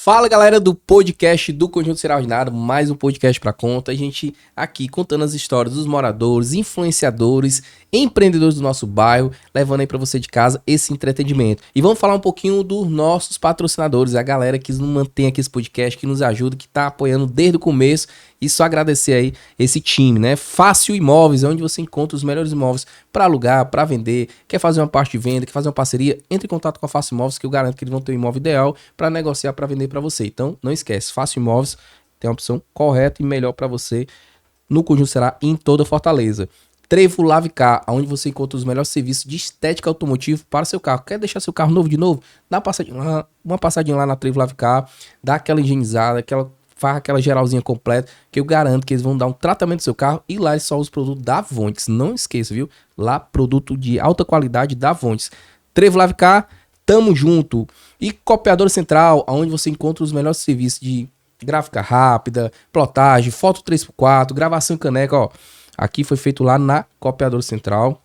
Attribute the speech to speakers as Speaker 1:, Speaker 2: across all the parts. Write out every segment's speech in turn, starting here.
Speaker 1: Fala, galera do podcast do Conjunto Extraordinário, mais um podcast pra conta. A gente aqui contando as histórias dos moradores, influenciadores, empreendedores do nosso bairro, levando aí pra você de casa esse entretenimento. E vamos falar um pouquinho dos nossos patrocinadores, a galera que nos mantém aqui esse podcast, que nos ajuda, que tá apoiando desde o começo. E só agradecer aí esse time, né? Fácil Imóveis, é onde você encontra os melhores imóveis para alugar, para vender. Quer fazer uma parte de venda, quer fazer uma parceria? Entre em contato com a Fácil Imóveis, que eu garanto que eles vão ter o imóvel ideal para negociar, para vender para você. Então, não esquece, Fácil Imóveis tem a opção correta e melhor para você no Conjunto Ceará e em toda Fortaleza. Trevo Lavicar, onde você encontra os melhores serviços de estética automotiva para seu carro. Quer deixar seu carro novo de novo? Dá uma passadinha lá na Trevo Lavicar, dá aquela higienizada, faz aquela geralzinha completa, que eu garanto que eles vão dar um tratamento no seu carro e lá eles só usam os produtos da Vontes. Não esqueça, viu? Lá, produto de alta qualidade da Vontes. Trevo Lavicar, tamo junto. E Copiadora Central, onde você encontra os melhores serviços de gráfica rápida, plotagem, foto 3x4, gravação em caneca, ó. Aqui foi feito lá na Copiadora Central.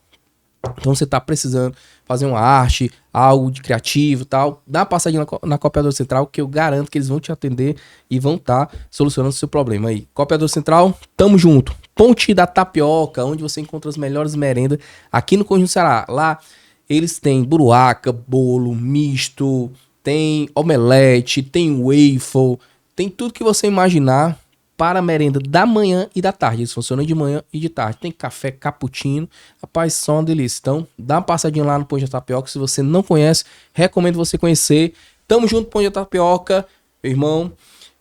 Speaker 1: Então você tá precisando fazer uma arte, algo de criativo e tal, dá uma passadinha na Copiadora Central que eu garanto que eles vão te atender e vão estar solucionando o seu problema aí. Copiadora Central, tamo junto. Ponte da Tapioca, onde você encontra as melhores merendas aqui no Conjunto Ceará. Lá eles têm buruaca, bolo, misto, tem omelete, tem waffle, tem tudo que você imaginar para a merenda da manhã e da tarde. Eles funcionam de manhã e de tarde. Tem café cappuccino. Rapaz, só uma delícia. Então, dá uma passadinha lá no Pão de Tapioca. Se você não conhece, recomendo você conhecer. Tamo junto, Pão de Tapioca, meu irmão.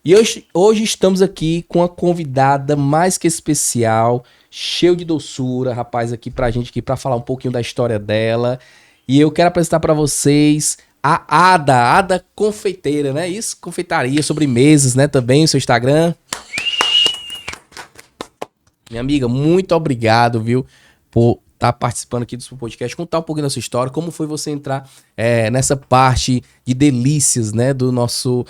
Speaker 1: E hoje estamos aqui com uma convidada mais que especial, cheio de doçura, rapaz, aqui pra gente, aqui pra falar um pouquinho da história dela. E eu quero apresentar pra vocês a Ada Confeiteira, né? Isso, confeitaria, sobremesas, né? Também o seu Instagram. Minha amiga, muito obrigado, viu, por estar participando aqui do seu podcast, contar um pouquinho da sua história, como foi você entrar nessa parte de delícias, né, do nosso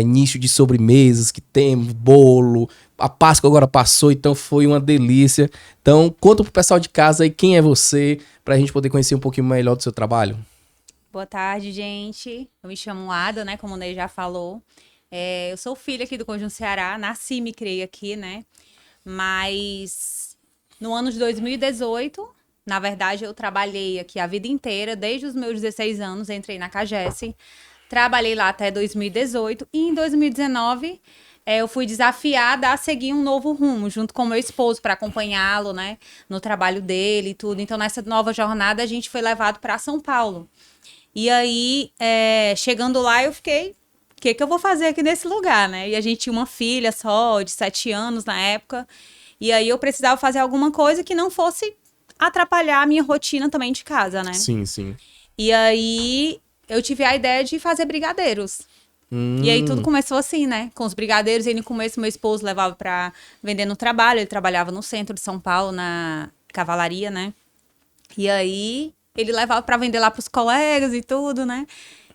Speaker 1: nicho de sobremesas, que tem bolo, a Páscoa agora passou, então foi uma delícia. Então, conta pro pessoal de casa aí quem é você, pra gente poder conhecer um pouquinho melhor do seu trabalho.
Speaker 2: Boa tarde, gente. Eu me chamo Ada, né, como o Ney já falou. Eu sou filha aqui do Conjunto Ceará, nasci e me criei aqui, né. Mas no ano de 2018, na verdade, eu trabalhei aqui a vida inteira, desde os meus 16 anos, entrei na Cagesse, trabalhei lá até 2018 e em 2019 eu fui desafiada a seguir um novo rumo, junto com meu esposo, para acompanhá-lo, né, no trabalho dele e tudo. Então, nessa nova jornada, a gente foi levado para São Paulo. E aí, chegando lá, eu fiquei... O que eu vou fazer aqui nesse lugar, né? E a gente tinha uma filha só, de 7 anos na época. E aí eu precisava fazer alguma coisa que não fosse atrapalhar a minha rotina também de casa, né?
Speaker 1: Sim, sim.
Speaker 2: E aí eu tive a ideia de fazer brigadeiros. E aí tudo começou assim, né? Com os brigadeiros. E no começo meu esposo levava pra vender no trabalho. Ele trabalhava no centro de São Paulo, na cavalaria, né? E aí ele levava pra vender lá pros colegas e tudo, né?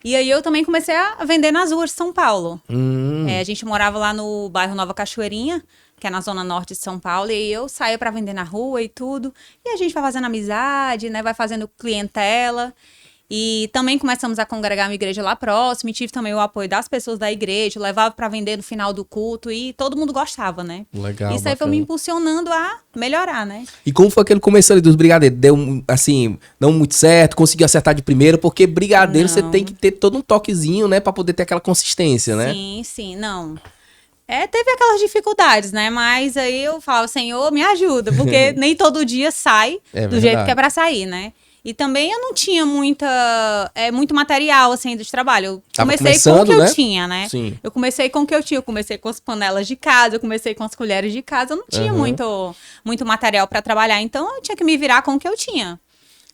Speaker 2: E aí eu também comecei a vender nas ruas de São Paulo. A gente morava lá no bairro Nova Cachoeirinha, que é na zona norte de São Paulo, e eu saía para vender na rua e tudo. E a gente vai fazendo amizade, né? Vai fazendo clientela. E também começamos a congregar uma igreja lá próximo, e tive também o apoio das pessoas da igreja, levava para vender no final do culto, e todo mundo gostava, né?
Speaker 1: Legal,
Speaker 2: isso aí foi me impulsionando a melhorar, né?
Speaker 1: E como foi aquele começo ali dos brigadeiros? Deu, assim, não muito certo, conseguiu acertar de primeira, porque brigadeiro você tem que ter todo um toquezinho, né, pra poder ter aquela consistência, né?
Speaker 2: Sim, não. Teve aquelas dificuldades, né? Mas aí eu falo, Senhor, me ajuda, porque nem todo dia sai do jeito que é pra sair, né? E também eu não tinha muito material, assim, de trabalho. Eu comecei com o que eu tinha, né?
Speaker 1: Sim.
Speaker 2: Eu comecei com o que eu tinha. Eu comecei com as panelas de casa, eu comecei com as colheres de casa. Eu não tinha muito material para trabalhar. Então, eu tinha que me virar com o que eu tinha.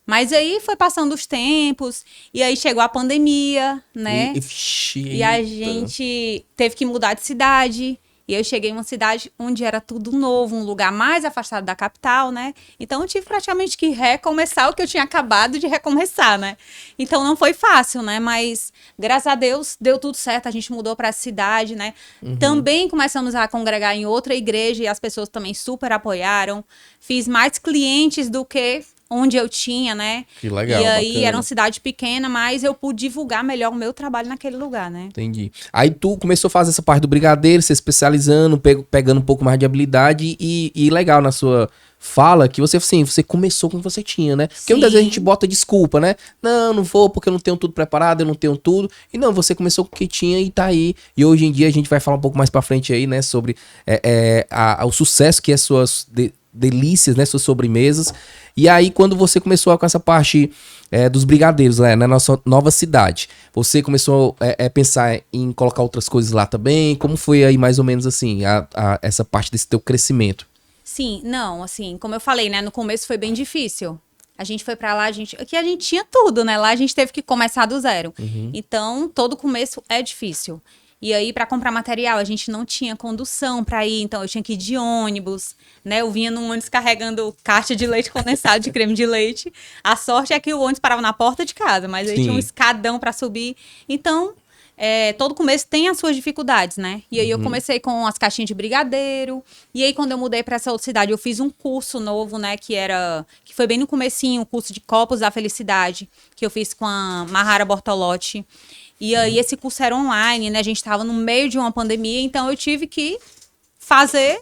Speaker 2: Mas aí foi passando os tempos. E aí chegou a pandemia, né? E a gente teve que mudar de cidade. E eu cheguei em uma cidade onde era tudo novo, um lugar mais afastado da capital, né? Então eu tive praticamente que recomeçar o que eu tinha acabado de recomeçar, né? Então não foi fácil, né? Mas graças a Deus deu tudo certo, a gente mudou para a cidade, né? Também começamos a congregar em outra igreja e as pessoas também super apoiaram. Fiz mais clientes do que onde eu tinha, né?
Speaker 1: Que legal,
Speaker 2: E aí
Speaker 1: bacana.
Speaker 2: era uma cidade pequena, mas eu pude divulgar melhor o meu trabalho naquele lugar, né?
Speaker 1: Entendi. Aí tu começou a fazer essa parte do brigadeiro, se especializando, pegando um pouco mais de habilidade e legal na sua fala que você, assim, você começou com o que você tinha, né? Porque muitas vezes a gente bota desculpa, né? Não vou porque eu não tenho tudo preparado, eu não tenho tudo. E não, você começou com o que tinha e tá aí. E hoje em dia a gente vai falar um pouco mais pra frente aí, né? Sobre o sucesso que é suas delícias, né? Suas sobremesas. E aí quando você começou com essa parte dos brigadeiros, né? Na nossa nova cidade, você começou a pensar em colocar outras coisas lá também? Como foi aí mais ou menos assim, essa parte desse teu crescimento?
Speaker 2: Sim, não, assim, como eu falei, né, no começo foi bem difícil. A gente foi pra lá, aqui a gente tinha tudo, né? Lá a gente teve que começar do zero. Então, todo começo é difícil. E aí, pra comprar material, a gente não tinha condução pra ir, então eu tinha que ir de ônibus, né? Eu vinha num ônibus carregando caixa de leite condensado, de creme de leite. A sorte é que o ônibus parava na porta de casa, mas aí tinha um escadão pra subir. Então, todo começo tem as suas dificuldades, né? E aí eu comecei com as caixinhas de brigadeiro. E aí, quando eu mudei para essa outra cidade, eu fiz um curso novo, né? Que foi bem no comecinho, o curso de Copos da Felicidade, que eu fiz com a Mahara Bortolotti. E aí, esse curso era online, né? A gente estava no meio de uma pandemia, então eu tive que fazer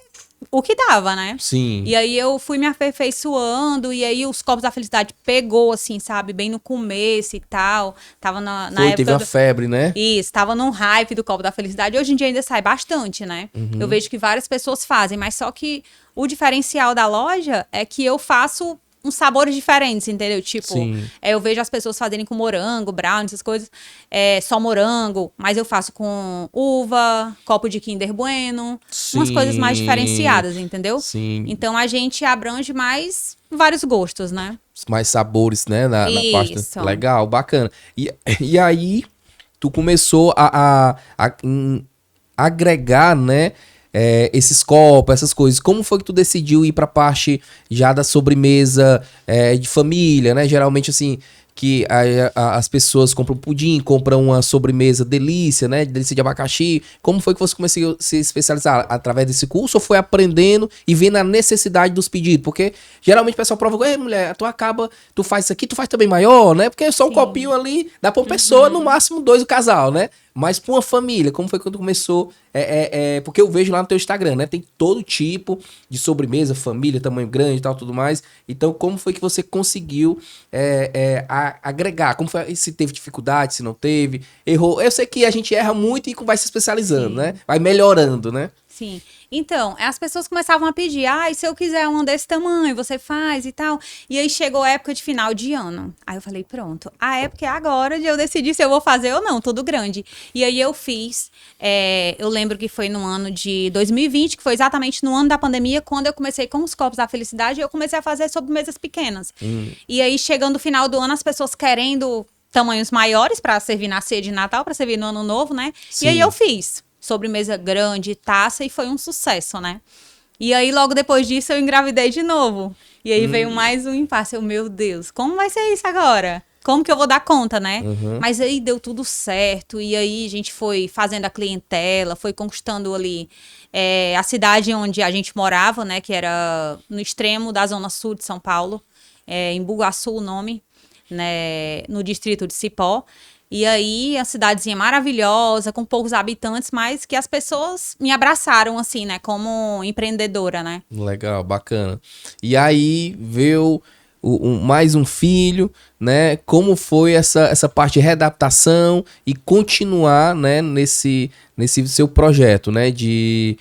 Speaker 2: o que dava, né?
Speaker 1: Sim.
Speaker 2: E aí eu fui me aperfeiçoando, e aí os Copos da Felicidade pegou, assim, sabe? Bem no começo e tal. Tava na época...
Speaker 1: Teve uma febre, né?
Speaker 2: Isso, tava num hype do Copo da Felicidade. Hoje em dia ainda sai bastante, né? Eu vejo que várias pessoas fazem, mas só que o diferencial da loja é que eu faço uns sabores diferentes, entendeu? Tipo, eu vejo as pessoas fazerem com morango, brownie, essas coisas. Só morango, mas eu faço com uva, copo de Kinder Bueno. Umas coisas mais diferenciadas, entendeu?
Speaker 1: Sim.
Speaker 2: Então a gente abrange mais vários gostos, né?
Speaker 1: Mais sabores, né? Na parte.
Speaker 2: Isso.
Speaker 1: Legal, bacana. E aí, tu começou agregar, né? Esses copos, essas coisas. Como foi que tu decidiu ir pra parte já da sobremesa de família, né? Geralmente, assim, que as pessoas compram pudim, compram uma sobremesa delícia, né? Delícia de abacaxi. Como foi que você começou a se especializar? Através desse curso ou foi aprendendo e vendo a necessidade dos pedidos? Porque geralmente o pessoal prova, ei, mulher, tu faz isso aqui, tu faz também maior, né? Porque só um copinho ali dá pra uma pessoa, no máximo dois o casal, né? Mas pra uma família, como foi quando começou? Porque eu vejo lá no teu Instagram, né? Tem todo tipo de sobremesa, família, tamanho grande e tal, tudo mais. Então, como foi que você conseguiu agregar? Como foi? Se teve dificuldade, se não teve? Errou? Eu sei que a gente erra muito e vai se especializando, né? Vai melhorando, né?
Speaker 2: Sim. Então, as pessoas começavam a pedir, e se eu quiser um desse tamanho, você faz e tal. E aí chegou a época de final de ano. Aí eu falei, pronto, a época é agora de eu decidir se eu vou fazer ou não, tudo grande. E aí eu fiz, eu lembro que foi no ano de 2020, que foi exatamente no ano da pandemia, quando eu comecei com os Copos da Felicidade, eu comecei a fazer sobremesas pequenas. E aí, chegando no final do ano, as pessoas querendo tamanhos maiores para servir na ceia de Natal, para servir no Ano Novo, né?
Speaker 1: Sim.
Speaker 2: E aí eu fiz sobremesa grande, taça, e foi um sucesso, né? E aí, logo depois disso, eu engravidei de novo. E aí veio mais um impasse. Meu Deus, como vai ser isso agora? Como que eu vou dar conta, né? Mas aí deu tudo certo. E aí a gente foi fazendo a clientela, foi conquistando ali a cidade onde a gente morava, né? Que era no extremo da zona sul de São Paulo, em Bugaçu o nome, né? No distrito de Cipó. E aí, a cidadezinha maravilhosa, com poucos habitantes, mas que as pessoas me abraçaram, assim, né? Como empreendedora, né?
Speaker 1: Legal, bacana. E aí, veio mais um filho, né? Como foi essa parte de readaptação e continuar, né? Nesse seu projeto, né? De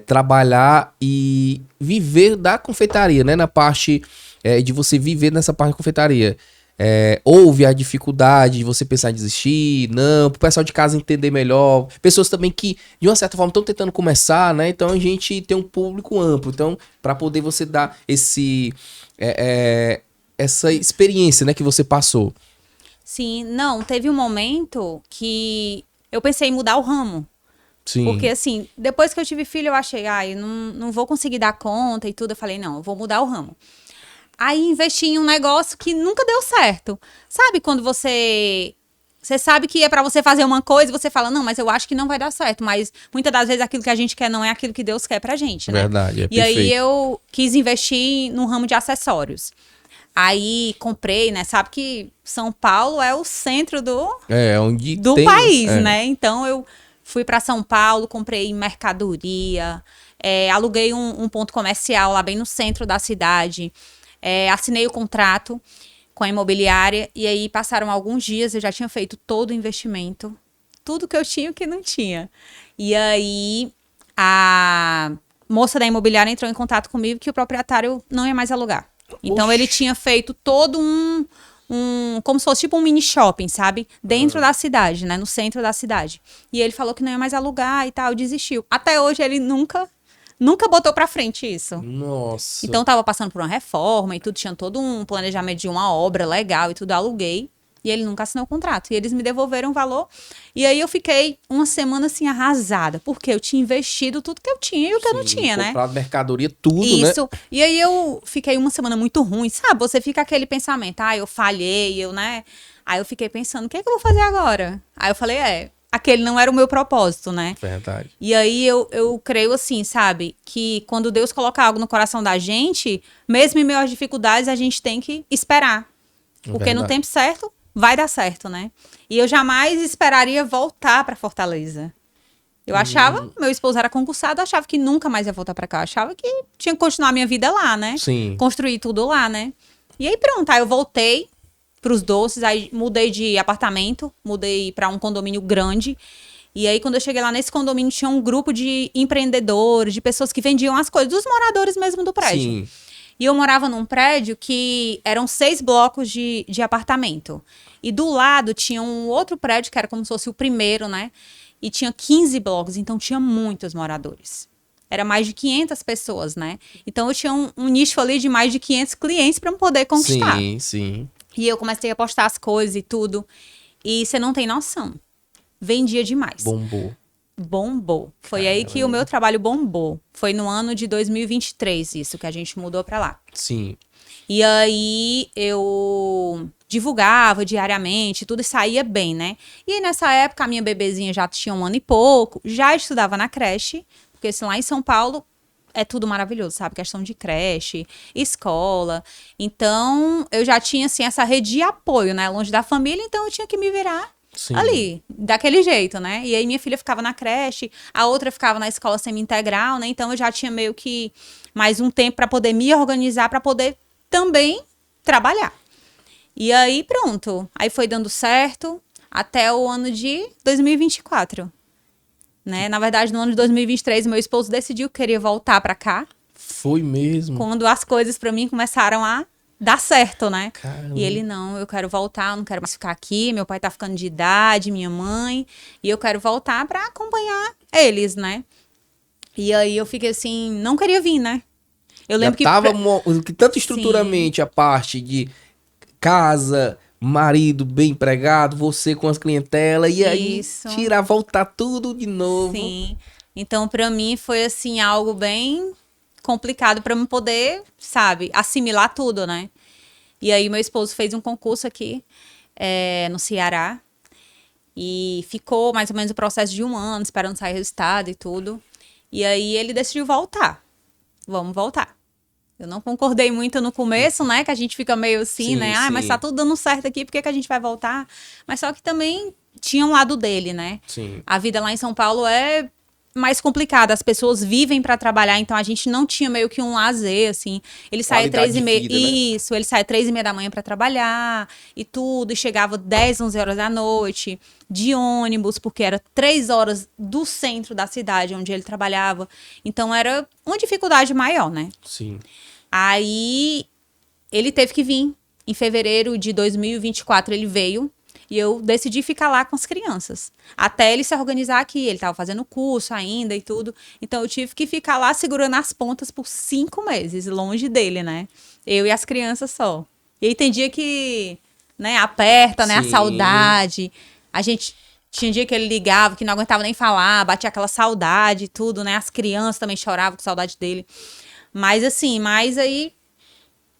Speaker 1: trabalhar e viver da confeitaria, né? Na parte de você viver nessa parte da confeitaria. Houve a dificuldade de você pensar em desistir, não, pro pessoal de casa entender melhor, pessoas também que de uma certa forma estão tentando começar, né? Então a gente tem um público amplo, então para poder você dar essa experiência, né, que você passou.
Speaker 2: Sim, não, teve um momento que eu pensei em mudar o ramo.
Speaker 1: Sim.
Speaker 2: Porque assim, depois que eu tive filho, eu achei, eu não vou conseguir dar conta e tudo, eu falei, não, eu vou mudar o ramo. Aí investi em um negócio que nunca deu certo. Sabe quando você sabe que é pra você fazer uma coisa e você fala, não, mas eu acho que não vai dar certo. Mas muitas das vezes aquilo que a gente quer não é aquilo que Deus quer pra gente, né?
Speaker 1: Verdade,
Speaker 2: E aí eu quis investir no ramo de acessórios. Aí comprei, né? Sabe que São Paulo é o centro
Speaker 1: Onde
Speaker 2: do
Speaker 1: tem...
Speaker 2: país, né? Então eu fui para São Paulo, comprei mercadoria, aluguei um ponto comercial lá bem no centro da cidade, assinei o contrato com a imobiliária e aí passaram alguns dias, eu já tinha feito todo o investimento, tudo que eu tinha e o que não tinha. E aí a moça da imobiliária entrou em contato comigo que o proprietário não ia mais alugar. Então ele tinha feito todo como se fosse tipo um mini shopping, sabe? Dentro da cidade, né? No centro da cidade. E ele falou que não ia mais alugar e tal, desistiu. Até hoje ele nunca botou pra frente isso.
Speaker 1: Nossa.
Speaker 2: Então tava passando por uma reforma e tudo, tinha todo um planejamento de uma obra legal e tudo, aluguei. E ele nunca assinou o contrato. E eles me devolveram o valor. E aí eu fiquei uma semana assim arrasada. Porque eu tinha investido tudo que eu tinha e o que eu não tinha, né?
Speaker 1: Comprado mercadoria, tudo,
Speaker 2: Isso.
Speaker 1: né?
Speaker 2: E aí eu fiquei uma semana muito ruim, sabe? Você fica aquele pensamento, eu falhei, né? Aí eu fiquei pensando, o que é que eu vou fazer agora? Aí eu falei, aquele não era o meu propósito, né?
Speaker 1: Verdade.
Speaker 2: E aí eu creio assim, sabe? Que quando Deus coloca algo no coração da gente, mesmo em meio às dificuldades, a gente tem que esperar. Porque no tempo certo, vai dar certo, né? E eu jamais esperaria voltar para Fortaleza. Eu achava, meu esposo era concursado, eu achava que nunca mais ia voltar pra cá. Eu achava que tinha que continuar a minha vida lá, né?
Speaker 1: Sim.
Speaker 2: Construir tudo lá, né? E aí pronto, aí eu voltei pros doces, aí mudei de apartamento, mudei pra um condomínio grande. E aí quando eu cheguei lá nesse condomínio tinha um grupo de empreendedores, de pessoas que vendiam as coisas, dos moradores mesmo do prédio.
Speaker 1: Sim.
Speaker 2: E eu morava num prédio que eram 6 blocos de apartamento. E do lado tinha um outro prédio que era como se fosse o primeiro, né? E tinha 15 blocos, então tinha muitos moradores. Era mais de 500 pessoas, né? Então eu tinha um nicho ali de mais de 500 clientes para eu poder conquistar.
Speaker 1: Sim, sim.
Speaker 2: E eu comecei a postar as coisas e tudo. E você não tem noção. Vendia demais. Bombou. Foi aí que o meu trabalho bombou. Foi no ano de 2023 isso, que a gente mudou para lá.
Speaker 1: Sim.
Speaker 2: E aí eu divulgava diariamente, tudo saía bem, né? E aí, nessa época a minha bebezinha já tinha 1 ano e pouco, já estudava na creche, porque assim, lá em São Paulo é tudo maravilhoso, sabe? Questão de creche, escola. Então eu já tinha assim essa rede de apoio, né? Longe da família, então eu tinha que me virar ali, daquele jeito, né? E aí minha filha ficava na creche, a outra ficava na escola semi-integral, né? Então eu já tinha meio que mais um tempo para poder me organizar, para poder também trabalhar. E aí, pronto. Aí foi dando certo até o ano de 2024. Né? Na verdade, no ano de 2023, meu esposo decidiu que queria voltar pra cá.
Speaker 1: Foi mesmo?
Speaker 2: Quando as coisas pra mim começaram a dar certo, né?
Speaker 1: Caramba.
Speaker 2: E ele, não, eu quero voltar, eu não quero mais ficar aqui. Meu pai tá ficando de idade, minha mãe. E eu quero voltar pra acompanhar eles, né? E aí eu fiquei assim, não queria vir, né? Eu lembro que
Speaker 1: tanto estruturalmente a parte de casa, marido bem empregado, você com as clientelas, e aí voltar tudo de novo.
Speaker 2: Sim. Então, pra mim, foi assim, algo bem complicado pra eu poder, sabe, assimilar tudo, né? E aí, meu esposo fez um concurso aqui no Ceará. E ficou mais ou menos o processo de 1 ano, esperando sair o resultado e tudo. E aí, ele decidiu voltar. Vamos voltar. Eu não concordei muito no começo, né? Que a gente fica meio assim, né? Mas tá tudo dando certo aqui, por que a gente vai voltar? Mas só que também tinha um lado dele, né?
Speaker 1: Sim.
Speaker 2: A vida lá em São Paulo é mais complicada. As pessoas vivem pra trabalhar, então a gente não tinha meio que um lazer, assim. Ele saía 3h30. Isso, ele saía 3h30 da manhã pra trabalhar e tudo. E chegava 10, 11 horas da noite, de ônibus, porque era 3 horas do centro da cidade onde ele trabalhava. Então era uma dificuldade maior, né?
Speaker 1: Sim.
Speaker 2: Aí ele teve que vir. Em fevereiro de 2024 ele veio e eu decidi ficar lá com as crianças. Até ele se organizar aqui. Ele estava fazendo curso ainda e tudo. Então eu tive que ficar lá segurando as pontas por 5 meses, longe dele, né? Eu e as crianças só. E aí tem dia que, né, aperta, né, a saudade. A gente tinha dia que ele ligava, que não aguentava nem falar, batia aquela saudade e tudo, né? As crianças também choravam com saudade dele. Mas assim, aí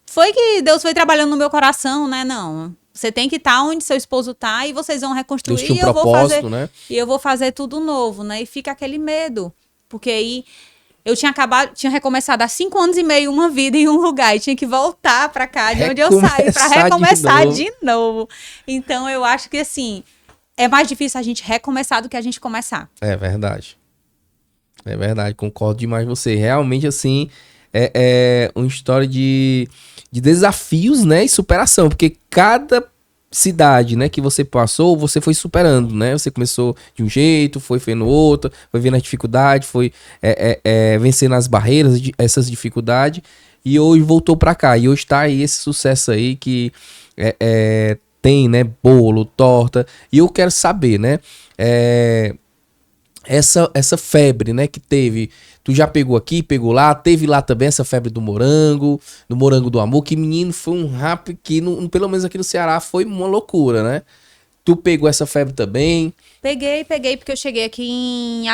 Speaker 2: foi que Deus foi trabalhando no meu coração, né? Não, você tem que estar onde seu esposo tá e vocês vão reconstruir e eu vou fazer tudo novo, né? E fica aquele medo, porque aí tinha recomeçado há 5 anos e meio uma vida em um lugar e tinha que voltar pra cá de onde eu saí pra recomeçar de novo. Então eu acho que assim, é mais difícil a gente recomeçar do que a gente começar.
Speaker 1: É verdade. É verdade, concordo demais com você. Realmente, assim, é uma história de desafios, né, e superação, porque cada cidade, né, que você passou, você foi superando, né? Você começou de um jeito, foi vendo outro, foi vendo as dificuldades, foi vencendo as barreiras, essas dificuldades, e hoje voltou pra cá. E hoje tá aí esse sucesso aí que tem, né, bolo, torta. E eu quero saber, né, essa febre, né, que teve, tu já pegou aqui, pegou lá, teve lá também essa febre do morango do amor, que menino, foi um rap que, pelo menos aqui no Ceará, foi uma loucura, né? Tu pegou essa febre também?
Speaker 2: Peguei, porque eu cheguei aqui em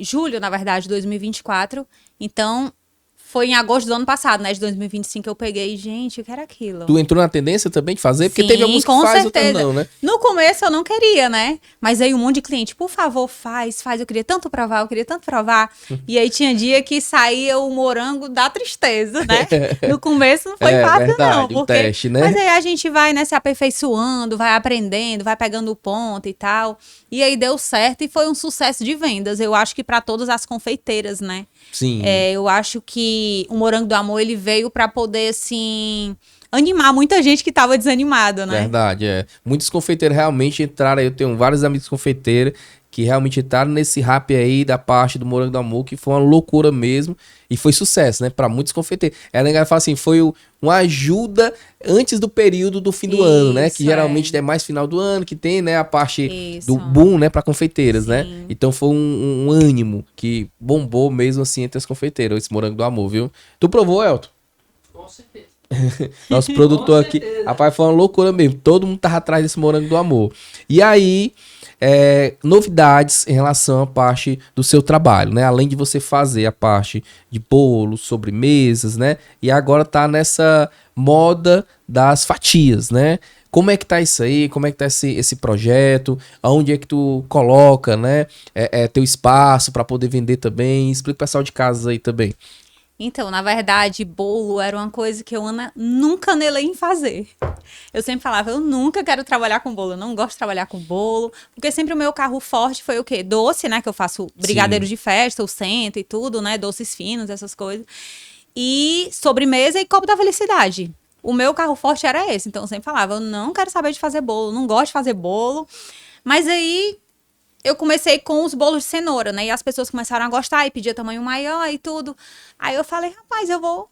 Speaker 2: julho, na verdade, de 2024, então... Foi em agosto do ano passado, né? De 2025 eu peguei. Gente, o que era aquilo?
Speaker 1: Tu entrou na tendência também de fazer? Porque
Speaker 2: Sim,
Speaker 1: teve alguns que faz, outros não, né?
Speaker 2: No começo eu não queria, né? Mas aí um monte de cliente, por favor, faz. Eu queria tanto provar. E aí tinha dia que saía o morango da tristeza, né? No começo não foi fácil,
Speaker 1: verdade,
Speaker 2: não. Porque...
Speaker 1: teste, né?
Speaker 2: Mas aí a gente vai, né, se aperfeiçoando, vai aprendendo, vai pegando o ponto e tal. E aí deu certo e foi um sucesso de vendas. Eu acho que para todas as confeiteiras, né?
Speaker 1: Sim.
Speaker 2: Eu acho que o Morango do Amor, ele veio para poder, assim, animar muita gente que tava desanimada, né?
Speaker 1: Verdade, Muitos confeiteiros realmente entraram aí. Eu tenho vários amigos confeiteiros que realmente entraram nesse rap aí da parte do Morango do Amor, que foi uma loucura mesmo. E foi sucesso, né? Pra muitos confeiteiros. Ela ainda fala assim, foi uma ajuda antes do período do fim do ano, né? Que geralmente é mais final do ano, que tem, né? A parte do boom, né? Pra confeiteiras, né? Então foi um ânimo que bombou mesmo assim entre as confeiteiras, esse Morango do Amor, viu? Tu provou, Elton?
Speaker 3: Com certeza.
Speaker 1: Nosso produtor aqui. Rapaz, foi uma loucura mesmo. Todo mundo tava atrás desse Morango do Amor. E aí... novidades em relação à parte do seu trabalho, né? Além de você fazer a parte de bolos, sobremesas, né? E agora tá nessa moda das fatias, né? Como é que tá isso aí? Como é que tá esse projeto? Aonde é que tu coloca, né? Teu espaço para poder vender também? Explica pro pessoal de casa aí também.
Speaker 2: Então, na verdade, bolo era uma coisa que eu nunca anelei em fazer. Eu sempre falava, eu nunca quero trabalhar com bolo, eu não gosto de trabalhar com bolo, porque sempre o meu carro forte foi o quê? Doce, né, que eu faço brigadeiro de festa, o cento e tudo, né, doces finos, essas coisas. E sobremesa e copo da felicidade. O meu carro forte era esse, então eu sempre falava, eu não quero saber de fazer bolo, não gosto de fazer bolo. Mas aí... eu comecei com os bolos de cenoura, né? E as pessoas começaram a gostar e pedir tamanho maior e tudo. Aí eu falei, rapaz, eu vou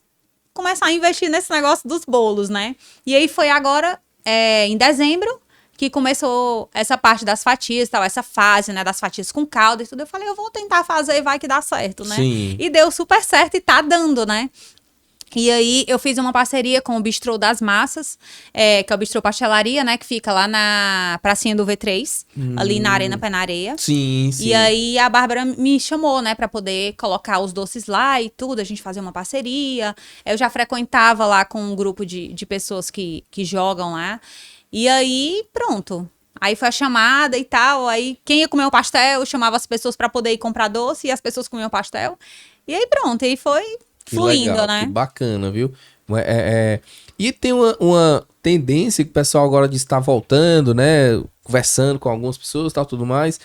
Speaker 2: começar a investir nesse negócio dos bolos, né? E aí foi agora, em dezembro, que começou essa parte das fatias, tal, essa fase, né? Das fatias com calda e tudo. Eu falei, eu vou tentar fazer e vai que dá certo, né?
Speaker 1: Sim.
Speaker 2: E deu super certo e tá dando, né? E aí, eu fiz uma parceria com o Bistrô das Massas, que é o Bistrô Pastelaria, né? Que fica lá na pracinha do V3, ali na Arena Pé na Areia.
Speaker 1: Sim, sim.
Speaker 2: E aí, a Bárbara me chamou, né? Pra poder colocar os doces lá e tudo, a gente fazer uma parceria. Eu já frequentava lá com um grupo de pessoas que jogam lá. E aí, pronto. Aí foi a chamada e tal. Aí, quem ia comer o pastel, eu chamava as pessoas pra poder ir comprar doce e as pessoas comiam o pastel. E aí, pronto. E aí foi... fluindo,
Speaker 1: legal,
Speaker 2: né?
Speaker 1: Que bacana, viu? E tem uma tendência que o pessoal agora está voltando, né? Conversando com algumas pessoas e tal, tudo mais.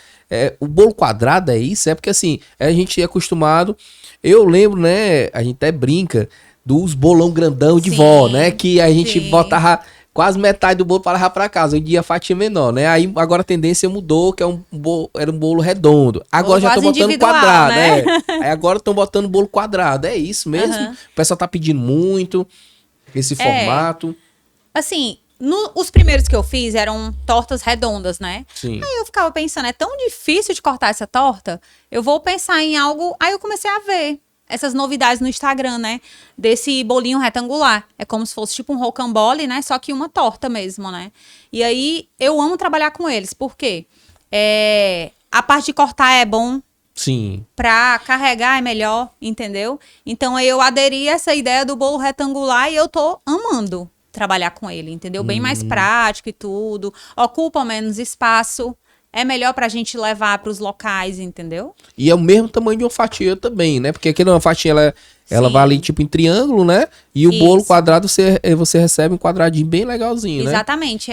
Speaker 1: O bolo quadrado é isso? É porque assim, a gente é acostumado. Eu lembro, né? A gente até brinca dos bolão grandão de vó, né? Que a gente botava quase metade do bolo para levar para casa. Hoje em dia a fatia menor, né? Aí agora a tendência mudou, que era um bolo redondo. Agora já estão botando quadrado, né? Aí agora estão botando bolo quadrado. É isso mesmo? O pessoal tá pedindo muito esse formato.
Speaker 2: Assim, os primeiros que eu fiz eram tortas redondas, né?
Speaker 1: Sim.
Speaker 2: Aí eu ficava pensando, é tão difícil de cortar essa torta? Eu vou pensar em algo... Aí eu comecei a ver essas novidades no Instagram, né? Desse bolinho retangular. É como se fosse tipo um rocambole, né? Só que uma torta mesmo, né? E aí, eu amo trabalhar com eles. Por quê? A parte de cortar é bom.
Speaker 1: Sim.
Speaker 2: Pra carregar é melhor, entendeu? Então, eu aderi a essa ideia do bolo retangular e eu tô amando trabalhar com ele, entendeu? Bem mais prático e tudo. Ocupa menos espaço. é melhor pra gente levar pros locais, entendeu?
Speaker 1: E é o mesmo tamanho de uma fatia também, né? Porque aqui uma fatia, ela
Speaker 2: Sim.
Speaker 1: vai ali tipo em triângulo, né? E o
Speaker 2: Isso.
Speaker 1: bolo quadrado, você recebe um quadradinho bem legalzinho, né?
Speaker 2: Exatamente.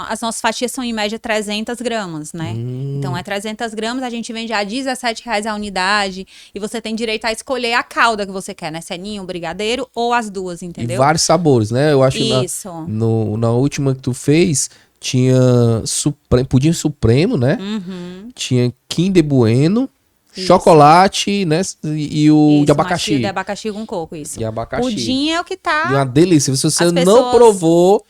Speaker 2: As nossas fatias são em média 300 gramas, né? Então é 300 gramas, a gente vende a R$17 a unidade e você tem direito a escolher a calda que você quer, né? Se é ninho, brigadeiro ou as duas,
Speaker 1: E
Speaker 2: entendeu?
Speaker 1: vários sabores, né? Eu acho que
Speaker 2: Isso.
Speaker 1: na última que tu fez, tinha pudim supremo, né?
Speaker 2: Uhum.
Speaker 1: Tinha Kinder Bueno,
Speaker 2: Isso.
Speaker 1: chocolate, né? E o
Speaker 2: Isso,
Speaker 1: de abacaxi.
Speaker 2: macio de abacaxi com coco, isso.
Speaker 1: E abacaxi.
Speaker 2: Pudim é o que
Speaker 1: E
Speaker 2: tá...
Speaker 1: uma delícia. Se você
Speaker 2: As
Speaker 1: não
Speaker 2: pessoas-
Speaker 1: provou,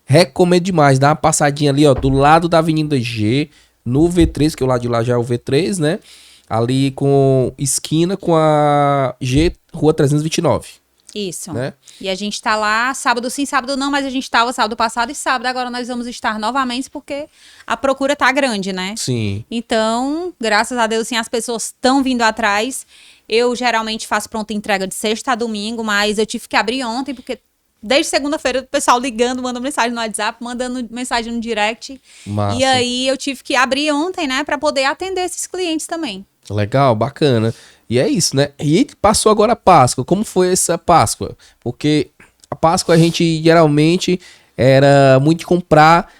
Speaker 1: recomendo demais. Dá uma passadinha ali, ó, do lado da Avenida G, no V3, que o lado de lá já é o V3, né? Ali com esquina com a G, Rua 329,
Speaker 2: Isso.
Speaker 1: né?
Speaker 2: E a gente tá lá, sábado sim, sábado não, mas a gente tava sábado passado e sábado agora nós vamos estar novamente porque a procura tá grande, né?
Speaker 1: Sim.
Speaker 2: Então, graças a Deus, sim, as pessoas estão vindo atrás. Eu geralmente faço pronta entrega de sexta a domingo, mas eu tive que abrir ontem porque desde segunda-feira o pessoal ligando, mandando mensagem no WhatsApp, mandando mensagem no direct.
Speaker 1: Massa.
Speaker 2: E aí eu tive que abrir ontem, né, para poder atender esses clientes também.
Speaker 1: Legal, bacana. E é isso, né? E passou agora a Páscoa. Como foi essa Páscoa? Porque a Páscoa a gente geralmente era muito de comprar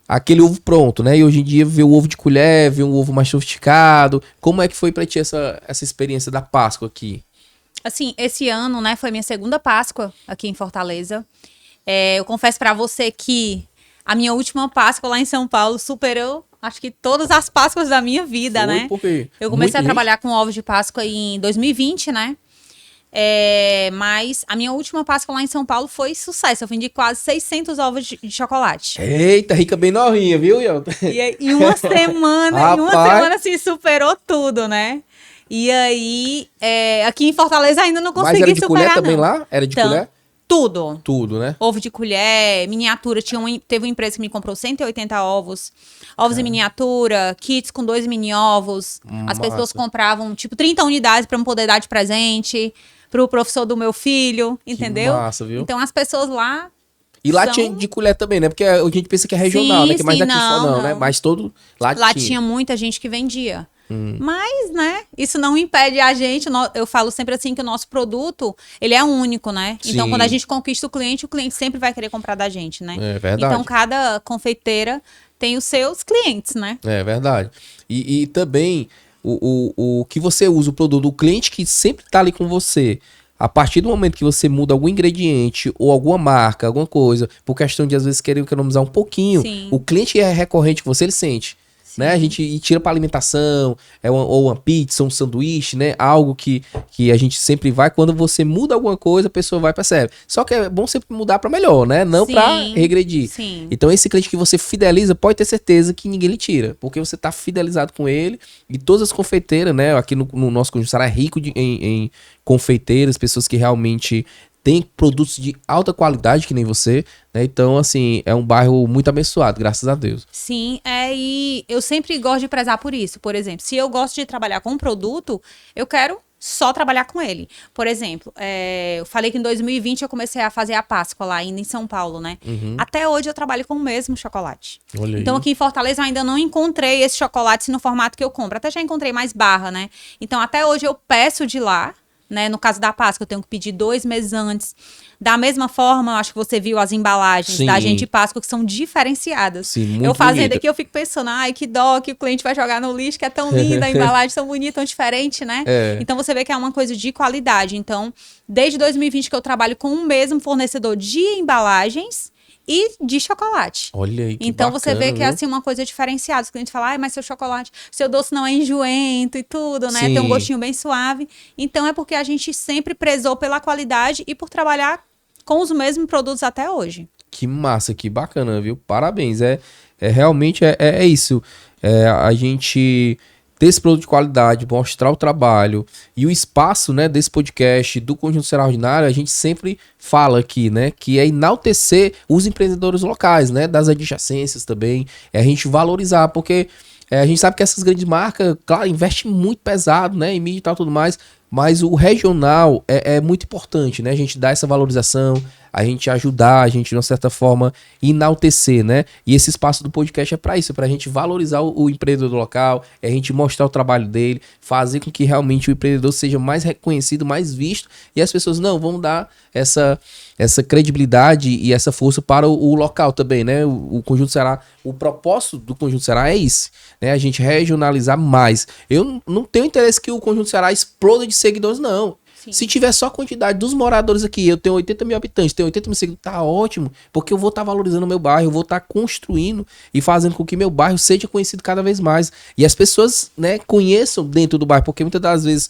Speaker 1: aquele ovo pronto, né? E hoje em dia vê o ovo de colher, vê um ovo mais sofisticado. Como é que foi pra ti essa experiência da Páscoa aqui?
Speaker 2: Assim, esse ano, né, foi minha segunda Páscoa aqui em Fortaleza. Eu confesso pra você que a minha última Páscoa lá em São Paulo superou, acho que todas as Páscoas da minha vida, né?
Speaker 1: Por quê?
Speaker 2: Eu comecei a
Speaker 1: Muita
Speaker 2: trabalhar com ovos de Páscoa em 2020, né? Mas a minha última Páscoa lá em São Paulo foi sucesso. Eu vendi quase 600 ovos de chocolate.
Speaker 1: gente. Eita, rica bem novinha, viu, Yelton?
Speaker 2: E aí, em uma semana, assim, superou tudo, né? E aí, aqui em Fortaleza ainda não
Speaker 1: Mas
Speaker 2: consegui
Speaker 1: era de
Speaker 2: superar,
Speaker 1: colher também
Speaker 2: não.
Speaker 1: lá? Era de
Speaker 2: Então,
Speaker 1: colher?
Speaker 2: Tudo.
Speaker 1: Tudo, né?
Speaker 2: Ovo de colher, miniatura. Teve uma empresa que me comprou 180 ovos. Ovos em miniatura, kits com 2 mini ovos. As
Speaker 1: Massa.
Speaker 2: pessoas compravam, tipo, 30 unidades para eu poder dar de presente pro professor do meu filho, entendeu?
Speaker 1: massa, viu?
Speaker 2: Então, as pessoas lá...
Speaker 1: E lá
Speaker 2: são-
Speaker 1: tinha de colher também, né? Porque a gente pensa que é regional,
Speaker 2: Sim,
Speaker 1: né? Que é mais
Speaker 2: sim,
Speaker 1: daqui de fora,
Speaker 2: não,
Speaker 1: não, né?
Speaker 2: não.
Speaker 1: Mas todo... Lá
Speaker 2: tinha muita gente que vendia.
Speaker 1: Hum.
Speaker 2: Mas, né, isso não impede a gente, eu falo sempre assim que o nosso produto, ele é único, né? Então,
Speaker 1: Sim.
Speaker 2: quando a gente conquista o cliente sempre vai querer comprar da gente, né?
Speaker 1: É verdade.
Speaker 2: Então, cada confeiteira tem os seus clientes, né?
Speaker 1: É verdade. E também o que você usa, o produto, o cliente que sempre tá ali com você, a partir do momento que você muda algum ingrediente ou alguma marca, alguma coisa, por questão de às vezes querer economizar um pouquinho,
Speaker 2: Sim.
Speaker 1: o cliente é recorrente com você, ele sente. Né? A gente tira para alimentação, ou uma pizza, um sanduíche, né? Algo que a gente sempre vai. Quando você muda alguma coisa, a pessoa vai e percebe. Só que é bom sempre mudar para melhor, né? Não
Speaker 2: Sim,
Speaker 1: para regredir.
Speaker 2: sim.
Speaker 1: Então esse cliente que você fideliza, pode ter certeza que ninguém lhe tira, porque você tá fidelizado com ele. E todas as confeiteiras, né? Aqui no nosso Conjunto Ceará é rico em confeiteiras, pessoas que realmente tem produtos de alta qualidade, que nem você, né? Então, assim, é um bairro muito abençoado, graças a Deus.
Speaker 2: Sim, e eu sempre gosto de prezar por isso. Por exemplo, se eu gosto de trabalhar com um produto, eu quero só trabalhar com ele. Por exemplo, eu falei que em 2020 eu comecei a fazer a Páscoa lá, ainda em São Paulo, né? Até hoje eu trabalho com o mesmo chocolate.
Speaker 1: Olha aí.
Speaker 2: Então, aqui em Fortaleza eu ainda não encontrei esse chocolate no formato que eu compro. Até já encontrei mais barra, né? Então, até hoje eu peço de lá. Né? No caso da Páscoa, eu tenho que pedir 2 meses antes. Da mesma forma, eu acho que você viu as embalagens
Speaker 1: Sim.
Speaker 2: da gente Páscoa, que são diferenciadas.
Speaker 1: Sim, muito
Speaker 2: eu fazendo
Speaker 1: bonita.
Speaker 2: aqui, eu fico pensando, ai, que dó que o cliente vai jogar no lixo, que é tão linda a embalagem, tão bonita, tão diferente, né?
Speaker 1: É.
Speaker 2: Então, você vê que é uma coisa de qualidade. Então, desde 2020 que eu trabalho com o mesmo fornecedor de embalagens e de chocolate.
Speaker 1: Olha aí, que
Speaker 2: Então você vê
Speaker 1: bacana,
Speaker 2: que é
Speaker 1: viu?
Speaker 2: assim uma coisa diferenciada. Os clientes falam, ai, mas seu chocolate, seu doce não é enjoento e tudo, né?
Speaker 1: Sim.
Speaker 2: Tem um gostinho bem suave. Então é porque a gente sempre prezou pela qualidade e por trabalhar com os mesmos produtos até hoje.
Speaker 1: Que massa, que bacana, viu? Parabéns. Realmente é isso. A gente ter esse produto de qualidade, mostrar o trabalho e o espaço, né, desse podcast do Conjunto Extraordinário, a gente sempre fala aqui, né, que é enaltecer os empreendedores locais, né, das adjacências também, a gente valorizar, porque a gente sabe que essas grandes marcas, claro, investem muito pesado, né, em mídia e tal, tudo mais, Mas o regional é muito importante, né? A gente dar essa valorização, a gente ajudar, a gente, de uma certa forma, enaltecer, né? E esse espaço do podcast é para isso, é pra gente valorizar o empreendedor local, é a gente mostrar o trabalho dele, fazer com que realmente o empreendedor seja mais reconhecido, mais visto, e as pessoas, não, vamos dar essa credibilidade e essa força para o local também, né? O Conjunto Ceará, o propósito do Conjunto Ceará é esse, né? A gente regionalizar mais. Eu não tenho interesse que o Conjunto Ceará exploda de seguidores, não.
Speaker 2: Sim.
Speaker 1: Se tiver só a quantidade dos moradores aqui, eu tenho 80 mil habitantes, tenho 80 mil seguidores, tá ótimo, porque eu vou estar valorizando o meu bairro, eu vou estar construindo e fazendo com que meu bairro seja conhecido cada vez mais. E as pessoas, né, conheçam dentro do bairro, porque muitas das vezes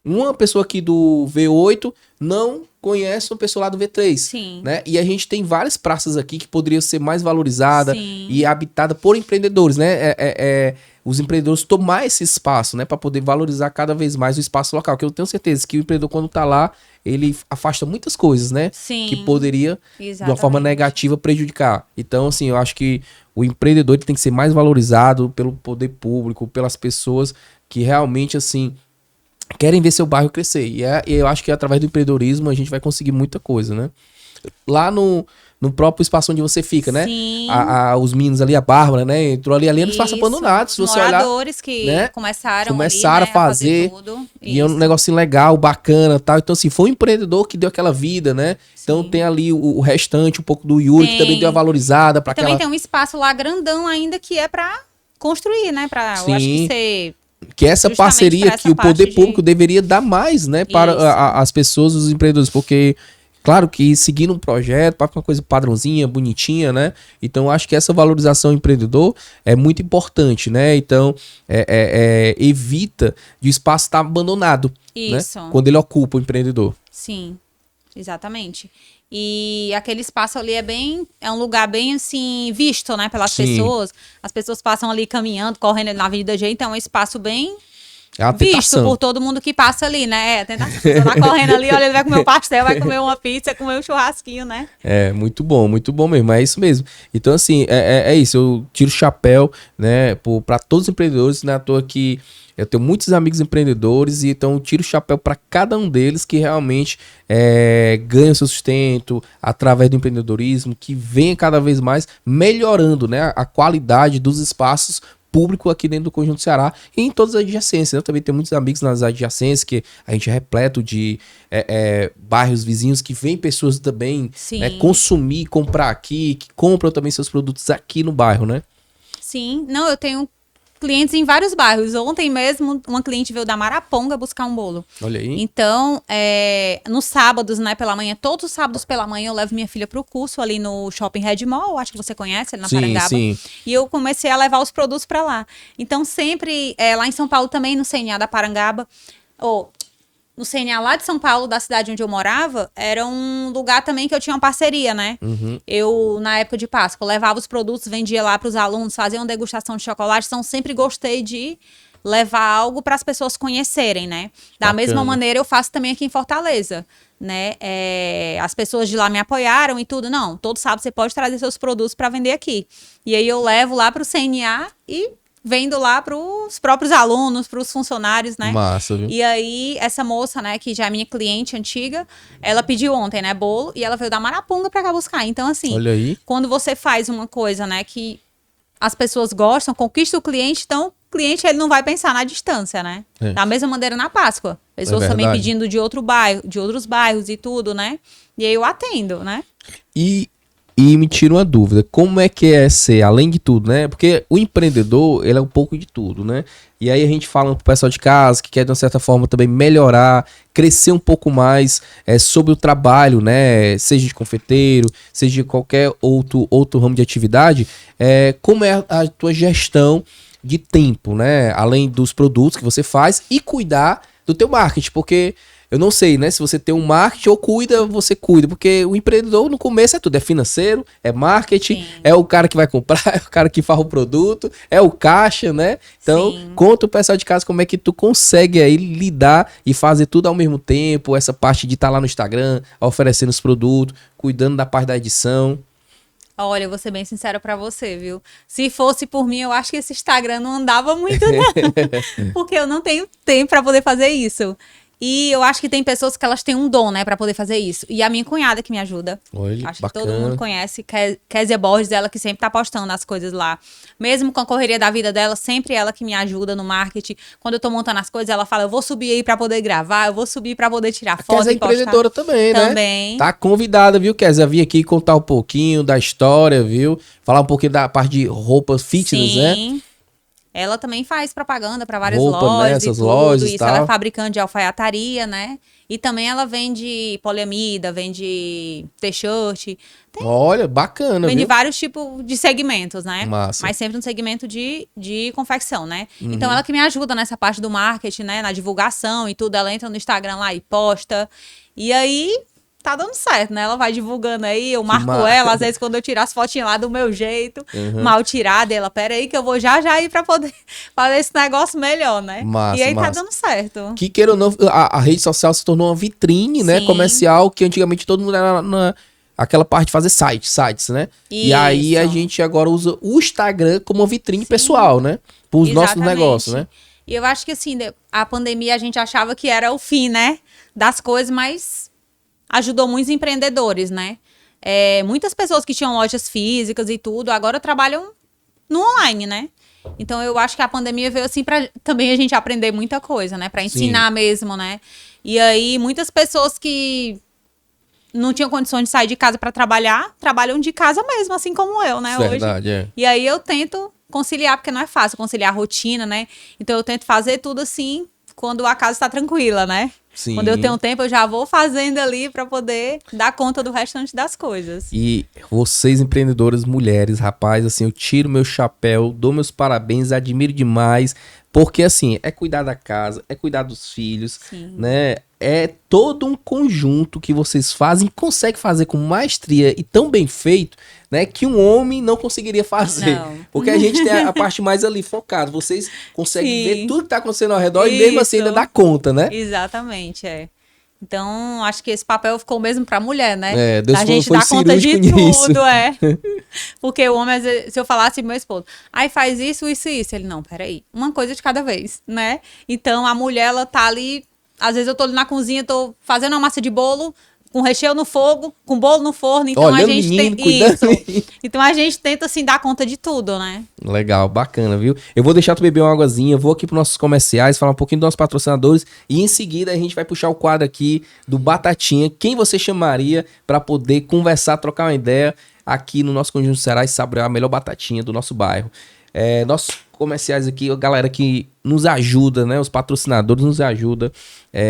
Speaker 1: uma pessoa aqui do V8 não conhece uma pessoa lá do V3.
Speaker 2: Sim.
Speaker 1: Né? E a gente tem várias praças aqui que poderiam ser mais valorizadas
Speaker 2: Sim.
Speaker 1: e habitada por empreendedores, né? Os empreendedores tomar esse espaço, né? Para poder valorizar cada vez mais o espaço local. Que eu tenho certeza que o empreendedor, quando tá lá, ele afasta muitas coisas, né?
Speaker 2: Sim.
Speaker 1: Que poderia, de uma forma
Speaker 2: Exatamente.
Speaker 1: negativa, prejudicar. Então, assim, eu acho que o empreendedor ele tem que ser mais valorizado pelo poder público, pelas pessoas que realmente, assim, querem ver seu bairro crescer. E eu acho que através do empreendedorismo a gente vai conseguir muita coisa, né? Lá no próprio espaço onde você fica, né?
Speaker 2: Sim.
Speaker 1: Os meninos ali, a Bárbara, né? Entrou ali no espaço
Speaker 2: Isso.
Speaker 1: abandonado. Se
Speaker 2: Os
Speaker 1: você olhar,
Speaker 2: moradores que
Speaker 1: né?
Speaker 2: começaram ali,
Speaker 1: a fazer.
Speaker 2: tudo.
Speaker 1: E é um
Speaker 2: Isso.
Speaker 1: negocinho legal, bacana, tal. Então, assim, foi um empreendedor que deu aquela vida, né? Então
Speaker 2: Sim.
Speaker 1: tem ali o restante, um pouco do Yuri, que também deu a valorizada para
Speaker 2: Também
Speaker 1: aquela...
Speaker 2: tem um espaço lá grandão ainda que é pra construir, né? Pra, eu acho
Speaker 1: Sim.
Speaker 2: que ser...
Speaker 1: Que essa
Speaker 2: Justamente
Speaker 1: parceria
Speaker 2: pra essa
Speaker 1: que o poder
Speaker 2: parte
Speaker 1: público deveria dar mais, né? Para
Speaker 2: Isso.
Speaker 1: as pessoas, os empreendedores. Porque, claro que seguindo um projeto, para uma coisa padrãozinha, bonitinha, né? Então, acho que essa valorização ao empreendedor é muito importante, né? Então, evita de o espaço estar abandonado.
Speaker 2: Isso.
Speaker 1: Né? Quando ele ocupa o empreendedor.
Speaker 2: Sim, exatamente. E aquele espaço ali é um lugar bem assim, visto, né, pelas
Speaker 1: Sim.
Speaker 2: pessoas. As pessoas passam ali caminhando, correndo na Avenida G, então é um espaço bem
Speaker 1: É uma
Speaker 2: visto
Speaker 1: tentação.
Speaker 2: por todo mundo que passa ali, né? É, tentação. Você tá correndo ali, olha, ele vai comer um pastel, vai comer uma pizza, vai comer um churrasquinho, né?
Speaker 1: É, muito bom mesmo, é isso mesmo. Então, assim, é isso, eu tiro o chapéu, né, para todos os empreendedores, não é à toa que eu tenho muitos amigos empreendedores, e então eu tiro o chapéu para cada um deles que realmente ganha seu sustento através do empreendedorismo, que vem cada vez mais melhorando, né, a qualidade dos espaços público aqui dentro do Conjunto Ceará e em todas as adjacências. Eu também tenho muitos amigos nas adjacências que a gente é repleto de bairros vizinhos que vêm pessoas também, né, consumir, comprar aqui, que compram também seus produtos aqui no bairro, né?
Speaker 2: Sim, não, eu tenho clientes em vários bairros. Ontem mesmo, uma cliente veio da Maraponga buscar um bolo.
Speaker 1: Olha aí.
Speaker 2: Então, nos sábados, né, pela manhã, todos os sábados pela manhã, eu levo minha filha pro curso ali no Shopping Red Mall, acho que você conhece, ali na Parangaba.
Speaker 1: Sim.
Speaker 2: E eu comecei a levar os produtos para lá. Então, sempre, lá em São Paulo também, no CNA da Parangaba, no CNA lá de São Paulo, da cidade onde eu morava, era um lugar também que eu tinha uma parceria, né?
Speaker 1: Uhum.
Speaker 2: Eu, na época de Páscoa, levava os produtos, vendia lá para os alunos, fazia uma degustação de chocolate, então sempre gostei de levar algo para as pessoas conhecerem, né? Da
Speaker 1: Bacana.
Speaker 2: mesma maneira, eu faço também aqui em Fortaleza, né? As pessoas de lá me apoiaram e tudo. Não, todo sábado você pode trazer seus produtos para vender aqui. E aí eu levo lá para o CNA e vendo lá para os próprios alunos, para os funcionários, né?
Speaker 1: Massa, viu?
Speaker 2: E aí, essa moça, né, que já é minha cliente antiga, ela pediu ontem, né, bolo, e ela veio da Maraponga pra cá buscar. Então, assim,
Speaker 1: Olha aí.
Speaker 2: quando você faz uma coisa, né, que as pessoas gostam, conquista o cliente, então o cliente, ele não vai pensar na distância, né? Da mesma maneira na Páscoa. Pessoas também
Speaker 1: verdade.
Speaker 2: pedindo de outro bairro, de outros bairros e tudo, né? E aí eu atendo, né?
Speaker 1: E me tira uma dúvida, como é que é ser, além de tudo, né? Porque o empreendedor, ele é um pouco de tudo, né? E aí a gente fala pro pessoal de casa que quer, de uma certa forma, também melhorar, crescer um pouco mais sobre o trabalho, né? Seja de confeiteiro, seja de qualquer outro ramo de atividade. Como é a tua gestão de tempo, né? Além dos produtos que você faz e cuidar do teu marketing, porque... Eu não sei, né? Se você tem um marketing ou você cuida. Porque o empreendedor, no começo, é tudo. É financeiro, é marketing,
Speaker 2: Sim.
Speaker 1: é o cara que vai comprar, é o cara que faz o produto, é o caixa, né? Então,
Speaker 2: Sim.
Speaker 1: conta o pessoal de casa como é que tu consegue aí lidar e fazer tudo ao mesmo tempo. Essa parte de estar lá no Instagram, oferecendo os produtos, cuidando da parte da edição.
Speaker 2: Olha, eu vou ser bem sincera pra você, viu? Se fosse por mim, eu acho que esse Instagram não andava muito, não. Porque eu não tenho tempo pra poder fazer isso. E eu acho que tem pessoas que elas têm um dom, né, pra poder fazer isso. E a minha cunhada que me ajuda.
Speaker 1: Olha,
Speaker 2: Acho
Speaker 1: bacana.
Speaker 2: que todo mundo conhece. Kézia Borges, ela que sempre tá postando as coisas lá. Mesmo com a correria da vida dela, sempre ela que me ajuda no marketing. Quando eu tô montando as coisas, ela fala, eu vou subir aí pra poder gravar, eu vou subir pra poder tirar foto
Speaker 1: Kézia é
Speaker 2: e postar.
Speaker 1: empreendedora também, né?
Speaker 2: Também.
Speaker 1: Tá convidada, viu, Kézia? Vir aqui contar um pouquinho da história, viu? Falar um pouquinho da parte de roupas fitness, né?
Speaker 2: Sim. Ela também faz propaganda para várias
Speaker 1: Roupa,
Speaker 2: lojas
Speaker 1: né?
Speaker 2: e
Speaker 1: Essas
Speaker 2: tudo.
Speaker 1: lojas e
Speaker 2: Isso, ela é
Speaker 1: tal.
Speaker 2: fabricante de alfaiataria, né? E também ela vende poliamida, vende t-shirt,
Speaker 1: Olha, bacana,
Speaker 2: vende
Speaker 1: viu?
Speaker 2: vários tipos de segmentos, né?
Speaker 1: Massa.
Speaker 2: Mas sempre no segmento de confecção, né?
Speaker 1: Uhum.
Speaker 2: Então ela que me ajuda nessa parte do marketing, né? Na divulgação e tudo. Ela entra no Instagram lá e posta. E aí tá dando certo, né? Ela vai divulgando aí, eu marco
Speaker 1: massa.
Speaker 2: ela, às vezes quando eu tiro as fotinhas lá do meu jeito,
Speaker 1: Uhum.
Speaker 2: mal tirada, ela, pera aí que eu vou já ir pra poder fazer esse negócio melhor, né?
Speaker 1: Massa,
Speaker 2: E aí
Speaker 1: massa.
Speaker 2: tá dando certo.
Speaker 1: Que queira ou não, a rede social se tornou uma vitrine, né?
Speaker 2: Sim.
Speaker 1: Comercial, que antigamente todo mundo era aquela parte de fazer sites, né? E aí a
Speaker 2: Isso.
Speaker 1: gente agora usa o Instagram como uma vitrine
Speaker 2: Sim.
Speaker 1: pessoal, né? Para os nossos
Speaker 2: Exatamente.
Speaker 1: negócios, né?
Speaker 2: E eu acho que assim, a pandemia a gente achava que era o fim, né? Das coisas, mas ajudou muitos empreendedores, né? Muitas pessoas que tinham lojas físicas e tudo, agora trabalham no online, né? Então eu acho que a pandemia veio assim pra também a gente aprender muita coisa, né? Pra ensinar mesmo, né? E aí muitas pessoas que não tinham condições de sair de casa pra trabalhar, trabalham de casa mesmo, assim como eu, né?
Speaker 1: Verdade,
Speaker 2: hoje.
Speaker 1: é.
Speaker 2: E aí eu tento conciliar, porque não é fácil conciliar a rotina, né? Então eu tento fazer tudo assim quando a casa está tranquila, né?
Speaker 1: Sim.
Speaker 2: Quando eu tenho tempo, eu já vou fazendo ali pra poder dar conta do restante das coisas.
Speaker 1: E vocês, empreendedoras mulheres, rapaz, assim, eu tiro meu chapéu, dou meus parabéns, admiro demais, porque, assim, é cuidar da casa, é cuidar dos filhos,
Speaker 2: Sim.
Speaker 1: né? É todo um conjunto que vocês fazem, conseguem fazer com maestria e tão bem feito, né? Que um homem não conseguiria fazer.
Speaker 2: Não.
Speaker 1: Porque a gente tem a parte mais ali focada. Vocês conseguem
Speaker 2: Sim.
Speaker 1: ver tudo que tá acontecendo ao redor e mesmo assim
Speaker 2: Isso.
Speaker 1: ainda dá conta, né?
Speaker 2: Exatamente, Então, acho que esse papel ficou mesmo pra mulher, né?
Speaker 1: É, Deus
Speaker 2: da gente
Speaker 1: foi
Speaker 2: dar conta de
Speaker 1: cirúrgico nisso.
Speaker 2: tudo, Porque o homem, às vezes, se eu falasse pro meu esposo, aí faz isso, isso e isso. Ele, não, peraí, uma coisa de cada vez, né? Então, a mulher, ela tá ali, às vezes eu tô ali na cozinha, tô fazendo uma massa de bolo, com recheio no fogo, com bolo no forno, então
Speaker 1: Olhando
Speaker 2: a gente
Speaker 1: menino,
Speaker 2: tem
Speaker 1: cuidando
Speaker 2: isso.
Speaker 1: menino.
Speaker 2: Então a gente tenta assim dar conta de tudo, né?
Speaker 1: Legal, bacana, viu? Eu vou deixar tu beber uma águazinha, vou aqui para nossos comerciais, falar um pouquinho dos nossos patrocinadores e em seguida a gente vai puxar o quadro aqui do Batatinha. Quem você chamaria para poder conversar, trocar uma ideia aqui no nosso Conjunto Ceará e saborear a melhor batatinha do nosso bairro? Nossos comerciais aqui, a galera que nos ajuda, né? Os patrocinadores nos ajudam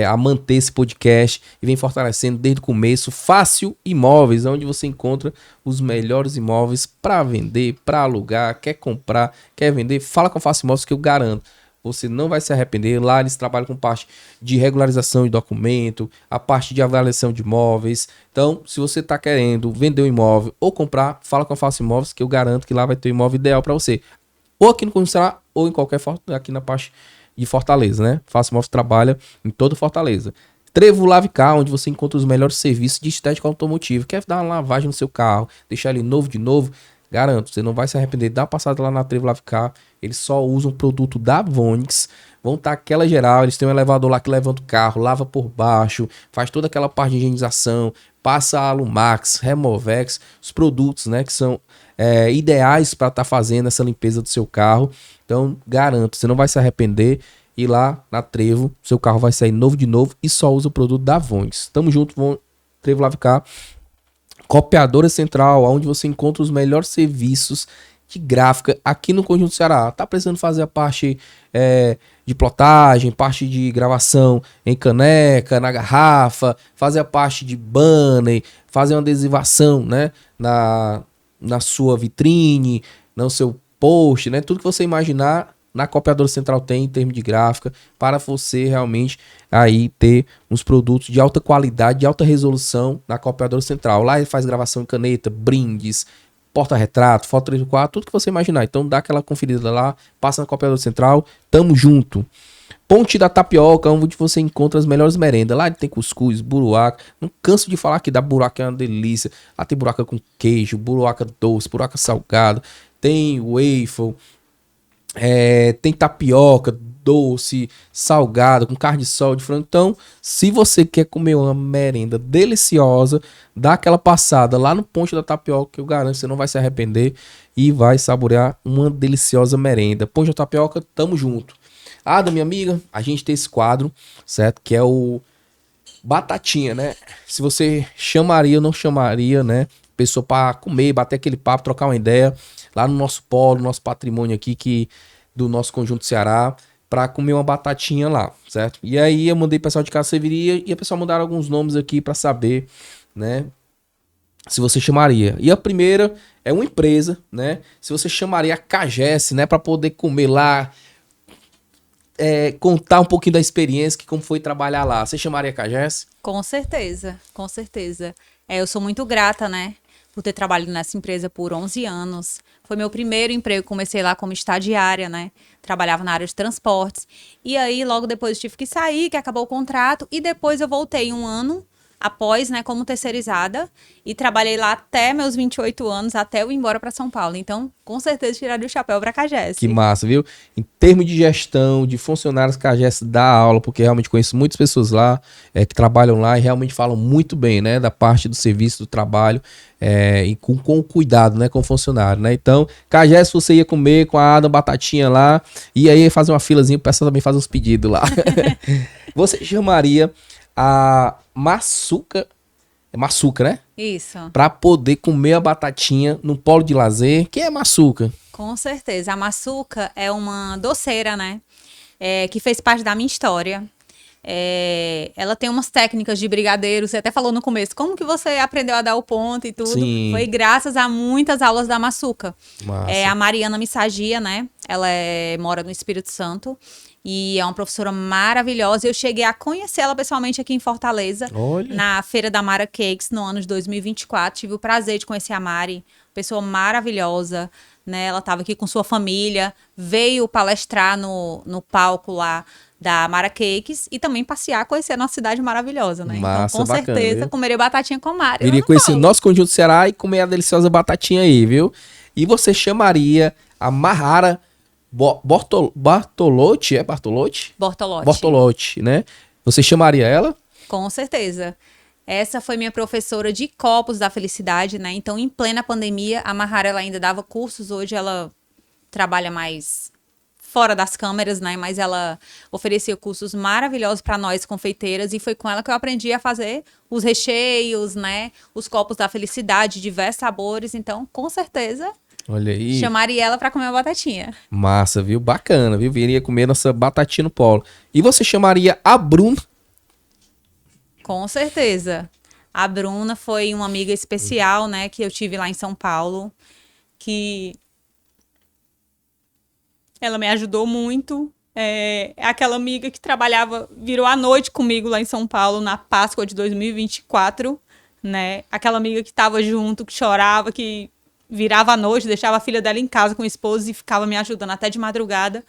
Speaker 1: a manter esse podcast e vem fortalecendo desde o começo. Fácil Imóveis, onde você encontra os melhores imóveis para vender, para alugar, quer comprar, quer vender. Fala com a Fácil Imóveis que eu garanto. Você não vai se arrepender. Lá eles trabalham com parte de regularização de documento, a parte de avaliação de imóveis. Então, se você está querendo vender um imóvel ou comprar, fala com a Fácil Imóveis que eu garanto que lá vai ter o imóvel ideal para você. Ou aqui no Conjunto Ceará, ou em qualquer aqui na parte de Fortaleza, né? Fácil Imóveis trabalha em toda Fortaleza. Trevo Lavicar, onde você encontra os melhores serviços de estética automotiva. Quer dar uma lavagem no seu carro, deixar ele novo de novo? Garanto, você não vai se arrepender. Dá uma passada lá na Trevo Lavicar. Eles só usam produto da Vonix. Vão estar aquela geral. Eles têm um elevador lá que levanta o carro, lava por baixo, faz toda aquela parte de higienização, passa Alumax, Removex, os produtos, né, que são ideais para estar fazendo essa limpeza do seu carro. Então, garanto, você não vai se arrepender. E lá na Trevo, seu carro vai sair novo de novo e só usa o produto da Vonix. Tamo junto, Trevo Lavicar. Copiadora Central, onde você encontra os melhores serviços de gráfica aqui no Conjunto Ceará. Tá precisando fazer a parte de plotagem, parte de gravação em caneca, na garrafa, fazer a parte de banner, fazer uma adesivação, né, na sua vitrine, no seu post, né, tudo que você imaginar, na Copiadora Central tem em termos de gráfica, para você realmente aí ter uns produtos de alta qualidade, de alta resolução na Copiadora Central. Lá ele faz gravação em caneta, brindes, porta-retrato, foto 3x4, tudo que você imaginar. Então dá aquela conferida lá, passa na Copiadora Central, tamo junto. Ponte da Tapioca, onde você encontra as melhores merendas. Lá tem cuscuz, buruaca. Não canso de falar que da buraca é uma delícia. Lá tem buraca com queijo, buraca doce, buraca salgada. Tem waffle, tem tapioca, doce, salgado, com carne de sol, de frango. Então, se você quer comer uma merenda deliciosa, dá aquela passada lá no Ponte da Tapioca, que eu garanto que você não vai se arrepender e vai saborear uma deliciosa merenda. Ponte da Tapioca, tamo junto. Da minha amiga, a gente tem esse quadro, certo? Que é o Batatinha, né? Se você chamaria ou não chamaria, né? Pessoa pra comer, bater aquele papo, trocar uma ideia lá no nosso polo, nosso patrimônio aqui do nosso Conjunto Ceará, pra comer uma batatinha lá, certo? E aí eu mandei pro pessoal de casa serviria e o pessoal mandaram alguns nomes aqui pra saber, né? Se você chamaria. E a primeira é uma empresa, né? Se você chamaria a Cagesse, né? Pra poder comer lá, contar um pouquinho da experiência, que como foi trabalhar lá. Você chamaria a Cagesse?
Speaker 2: Com certeza, com certeza. Eu sou muito grata, né, por ter trabalhado nessa empresa por 11 anos. Foi meu primeiro emprego, comecei lá como estagiária, né, trabalhava na área de transportes. E aí, logo depois, eu tive que sair, que acabou o contrato, e depois eu voltei um ano após, né, como terceirizada, e trabalhei lá até meus 28 anos, até eu ir embora para São Paulo. Então, com certeza, tiraria o chapéu para a Cagesse.
Speaker 1: Que massa, viu? Em termos de gestão, de funcionários, Cagesse dá aula, porque realmente conheço muitas pessoas lá que trabalham lá e realmente falam muito bem, né, da parte do serviço, do trabalho, e com cuidado, né, com o funcionário, né? Então, Cagesse, você ia comer com a Ada Batatinha lá, e aí fazer uma filazinha, o pessoal também faz uns pedidos lá. Você chamaria a Maçuca, Maçuca, né?
Speaker 2: Isso.
Speaker 1: Pra poder comer a batatinha no polo de lazer. Quem é Maçuca?
Speaker 2: Com certeza. A Maçuca é uma doceira, né? Que fez parte da minha história. Ela tem umas técnicas de brigadeiro. Você até falou no começo. Como que você aprendeu a dar o ponto e tudo?
Speaker 1: Sim.
Speaker 2: Foi graças a muitas aulas da Maçuca.
Speaker 1: Massa.
Speaker 2: A Mariana Missagia, né? Ela mora no Espírito Santo. E é uma professora maravilhosa. Eu cheguei a conhecer ela pessoalmente aqui em Fortaleza.
Speaker 1: Olha.
Speaker 2: Na Feira da Mara Cakes, no ano de 2024. Tive o prazer de conhecer a Mari. Pessoa maravilhosa, né? Ela estava aqui com sua família. Veio palestrar no palco lá da Mara Cakes. E também passear, conhecer a nossa cidade maravilhosa, né?
Speaker 1: Massa,
Speaker 2: então, com
Speaker 1: bacana,
Speaker 2: certeza,
Speaker 1: viu?
Speaker 2: comeria batatinha com Mari.
Speaker 1: Iria conhecer o nosso Conjunto Ceará e comer a deliciosa batatinha aí, viu? E você chamaria a Mahara Bortolotti, é Bartolotti? Bortolotti, né? Você chamaria ela?
Speaker 2: Com certeza. Essa foi minha professora de copos da felicidade, né? Então, em plena pandemia, a Mahara ela ainda dava cursos. Hoje ela trabalha mais fora das câmeras, né? Mas ela oferecia cursos maravilhosos para nós confeiteiras e foi com ela que eu aprendi a fazer os recheios, né? Os copos da felicidade, diversos sabores. Então, com certeza,
Speaker 1: olha aí.
Speaker 2: chamaria ela para comer a batatinha.
Speaker 1: Massa, viu? Bacana, viu? Viria comer nossa batatinha no polo. E você chamaria a Bruna?
Speaker 2: Com certeza. A Bruna foi uma amiga especial, né? Que eu tive lá em São Paulo. Que ela me ajudou muito. É aquela amiga que trabalhava, virou à noite comigo lá em São Paulo, na Páscoa de 2024, né? Aquela amiga que estava junto, que chorava, que virava à noite, deixava a filha dela em casa com o esposo e ficava me ajudando até de madrugada.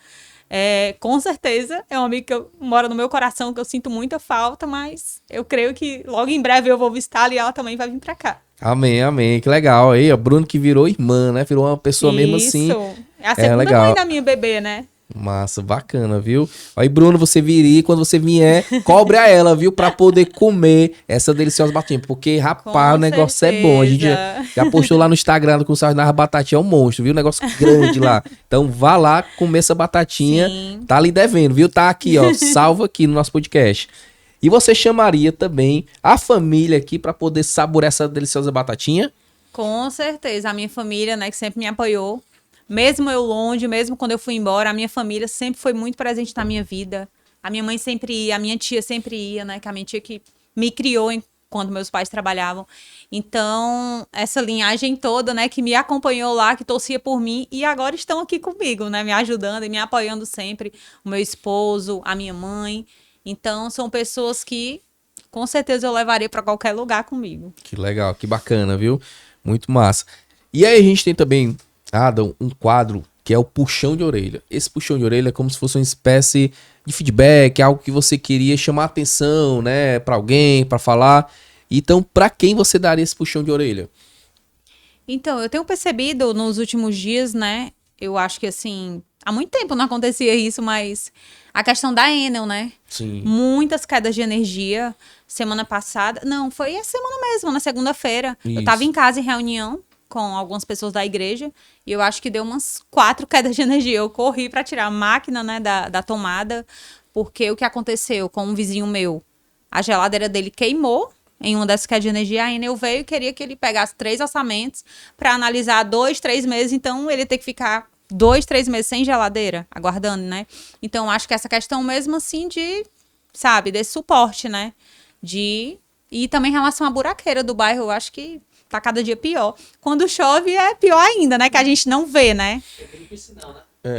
Speaker 2: Com certeza, é uma amiga que mora no meu coração, que eu sinto muita falta, mas eu creio que logo em breve eu vou visitá-la e ela também vai vir pra cá.
Speaker 1: Amém, amém. Que legal. Aí, ó, Bruno que virou irmã, né? Virou uma pessoa mesmo assim.
Speaker 2: Isso. É a segunda
Speaker 1: legal.
Speaker 2: mãe da minha bebê, né?
Speaker 1: Massa, bacana, viu? Aí, Bruno, você viria e quando você vier, cobre a ela, viu? Pra poder comer essa deliciosa batatinha. Porque, rapaz, o negócio é bom. A gente já postou lá no Instagram com o Sarnaz Batatinha, é um monstro, viu? Um negócio grande lá. Então, vá lá comer essa batatinha.
Speaker 2: Sim.
Speaker 1: Tá ali devendo, viu? Tá aqui, ó, salvo aqui no nosso podcast. E você chamaria também a família aqui pra poder saborear essa deliciosa batatinha?
Speaker 2: Com certeza. A minha família, né, que sempre me apoiou. Mesmo eu longe, mesmo quando eu fui embora, a minha família sempre foi muito presente na minha vida. A minha mãe sempre ia, a minha tia sempre ia, né? Que a minha tia que me criou enquanto meus pais trabalhavam. Então, essa linhagem toda, né? Que me acompanhou lá, que torcia por mim e agora estão aqui comigo, né? Me ajudando e me apoiando sempre. O meu esposo, a minha mãe. Então, são pessoas que, com certeza, eu levaria para qualquer lugar comigo.
Speaker 1: Que legal, que bacana, viu? Muito massa. E aí a gente tem também, Adam, um quadro que é o puxão de orelha. Esse puxão de orelha é como se fosse uma espécie de feedback, algo que você queria chamar atenção, né, para alguém, para falar. Então, para quem você daria esse puxão de orelha?
Speaker 2: Então, eu tenho percebido nos últimos dias, né, eu acho que assim, há muito tempo não acontecia isso, mas a questão da Enel, né?
Speaker 1: Sim.
Speaker 2: Muitas quedas de energia. Semana passada, não, foi essa semana mesmo, na segunda-feira. Eu
Speaker 1: Isso.
Speaker 2: tava em casa em reunião com algumas pessoas da igreja e eu acho que deu umas 4 quedas de energia. Eu corri para tirar a máquina, né, da tomada, porque o que aconteceu com um vizinho meu, a geladeira dele queimou em uma dessas quedas de energia. A Enel veio e queria que ele pegasse 3 orçamentos para analisar 2, 3 meses, então ele ia ter que ficar 2, 3 meses sem geladeira, aguardando, né? Então acho que essa questão mesmo assim de, sabe, desse suporte, né? E também em relação à buraqueira do bairro, eu acho que tá cada dia pior. Quando chove é pior ainda, né? Que a gente não vê, né?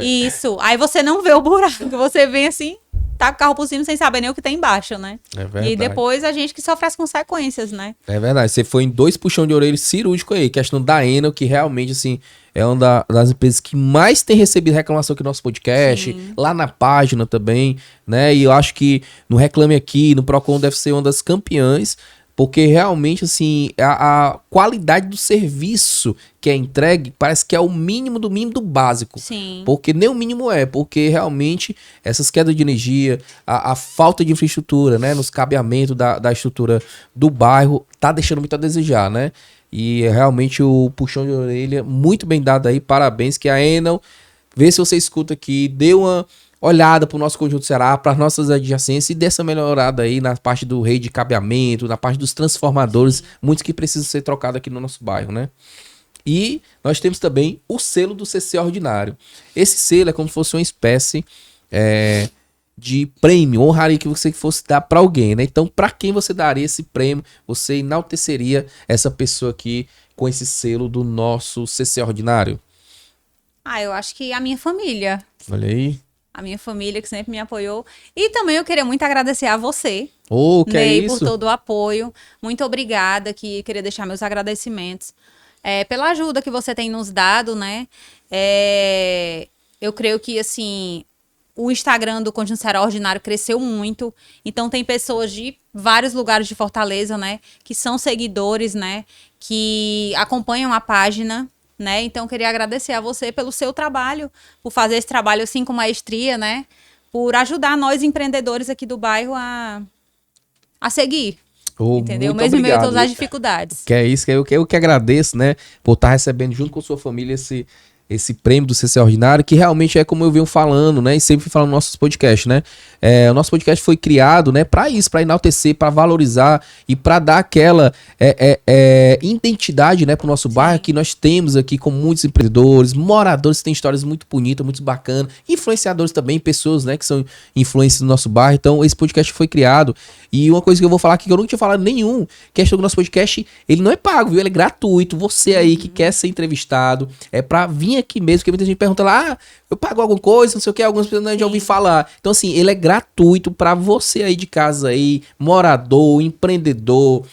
Speaker 2: Isso. Aí você não vê o buraco, você vem assim, tá com o carro por cima sem saber nem o que tem embaixo, né?
Speaker 1: É verdade.
Speaker 2: E depois a gente que sofre as consequências, né?
Speaker 1: É verdade, você foi em 2 puxão de orelha cirúrgico aí, questão da Enel, que realmente, assim, é uma das empresas que mais tem recebido reclamação aqui no nosso podcast,
Speaker 2: Sim.
Speaker 1: lá na página também, né, e eu acho que no Reclame Aqui, no Procon deve ser uma das campeãs, porque realmente, assim, a qualidade do serviço que é entregue parece que é o mínimo do mínimo do básico.
Speaker 2: Sim.
Speaker 1: Porque nem o mínimo é, porque realmente essas quedas de energia, a falta de infraestrutura, né, nos cabeamentos da estrutura do bairro, tá deixando muito a desejar, né? E realmente o puxão de orelha, muito bem dado aí, parabéns, que a Enel, vê se você escuta aqui, dê uma olhada pro nosso Conjunto Ceará, para nossas adjacências e dê essa melhorada aí na parte do rede de cabeamento, na parte dos transformadores, muitos que precisam ser trocados aqui no nosso bairro, né? E nós temos também o selo do CC Ordinário. Esse selo é como se fosse uma espécie de prêmio, honraria que você fosse dar para alguém, né? Então, para quem você daria esse prêmio, você enalteceria essa pessoa aqui com esse selo do nosso CC Ordinário?
Speaker 2: Ah, eu acho que a minha família.
Speaker 1: Olha aí.
Speaker 2: A minha família que sempre me apoiou. E também eu queria muito agradecer a você,
Speaker 1: Ô, que é
Speaker 2: Ney, por
Speaker 1: isso?
Speaker 2: todo o apoio. Muito obrigada, que queria deixar meus agradecimentos pela ajuda que você tem nos dado, né? Eu creio que, assim, o Instagram do Conjunto Ceará Ordinário cresceu muito. Então, tem pessoas de vários lugares de Fortaleza, né? Que são seguidores, né? Que acompanham a página, né? Então, eu queria agradecer a você pelo seu trabalho, por fazer esse trabalho assim com maestria, né? Por ajudar nós empreendedores aqui do bairro a seguir,
Speaker 1: Ô,
Speaker 2: entendeu?
Speaker 1: muito
Speaker 2: Mesmo em meio a
Speaker 1: obrigado.
Speaker 2: todas as dificuldades.
Speaker 1: Que é isso, eu que agradeço, né, por estar recebendo junto com sua família esse prêmio do CC Ordinário, que realmente é como eu venho falando, né, e sempre falando no nosso podcast, né, o nosso podcast foi criado, né, para isso, para enaltecer, para valorizar e para dar aquela identidade, né, pro nosso bairro que nós temos aqui com muitos empreendedores, moradores que têm histórias muito bonitas, muito bacanas, influenciadores também, pessoas, né, que são influências do nosso bairro. Então, esse podcast foi criado e uma coisa que eu vou falar aqui que eu nunca tinha falado nenhum, questão do nosso podcast, ele não é pago, viu? Ele é gratuito. Você aí que quer ser entrevistado, é pra vir aqui mesmo, porque muita gente pergunta lá, eu pago alguma coisa, não sei o que, algumas pessoas não já ouvi falar. Então, assim, ele é gratuito pra você aí de casa aí, morador, empreendedor,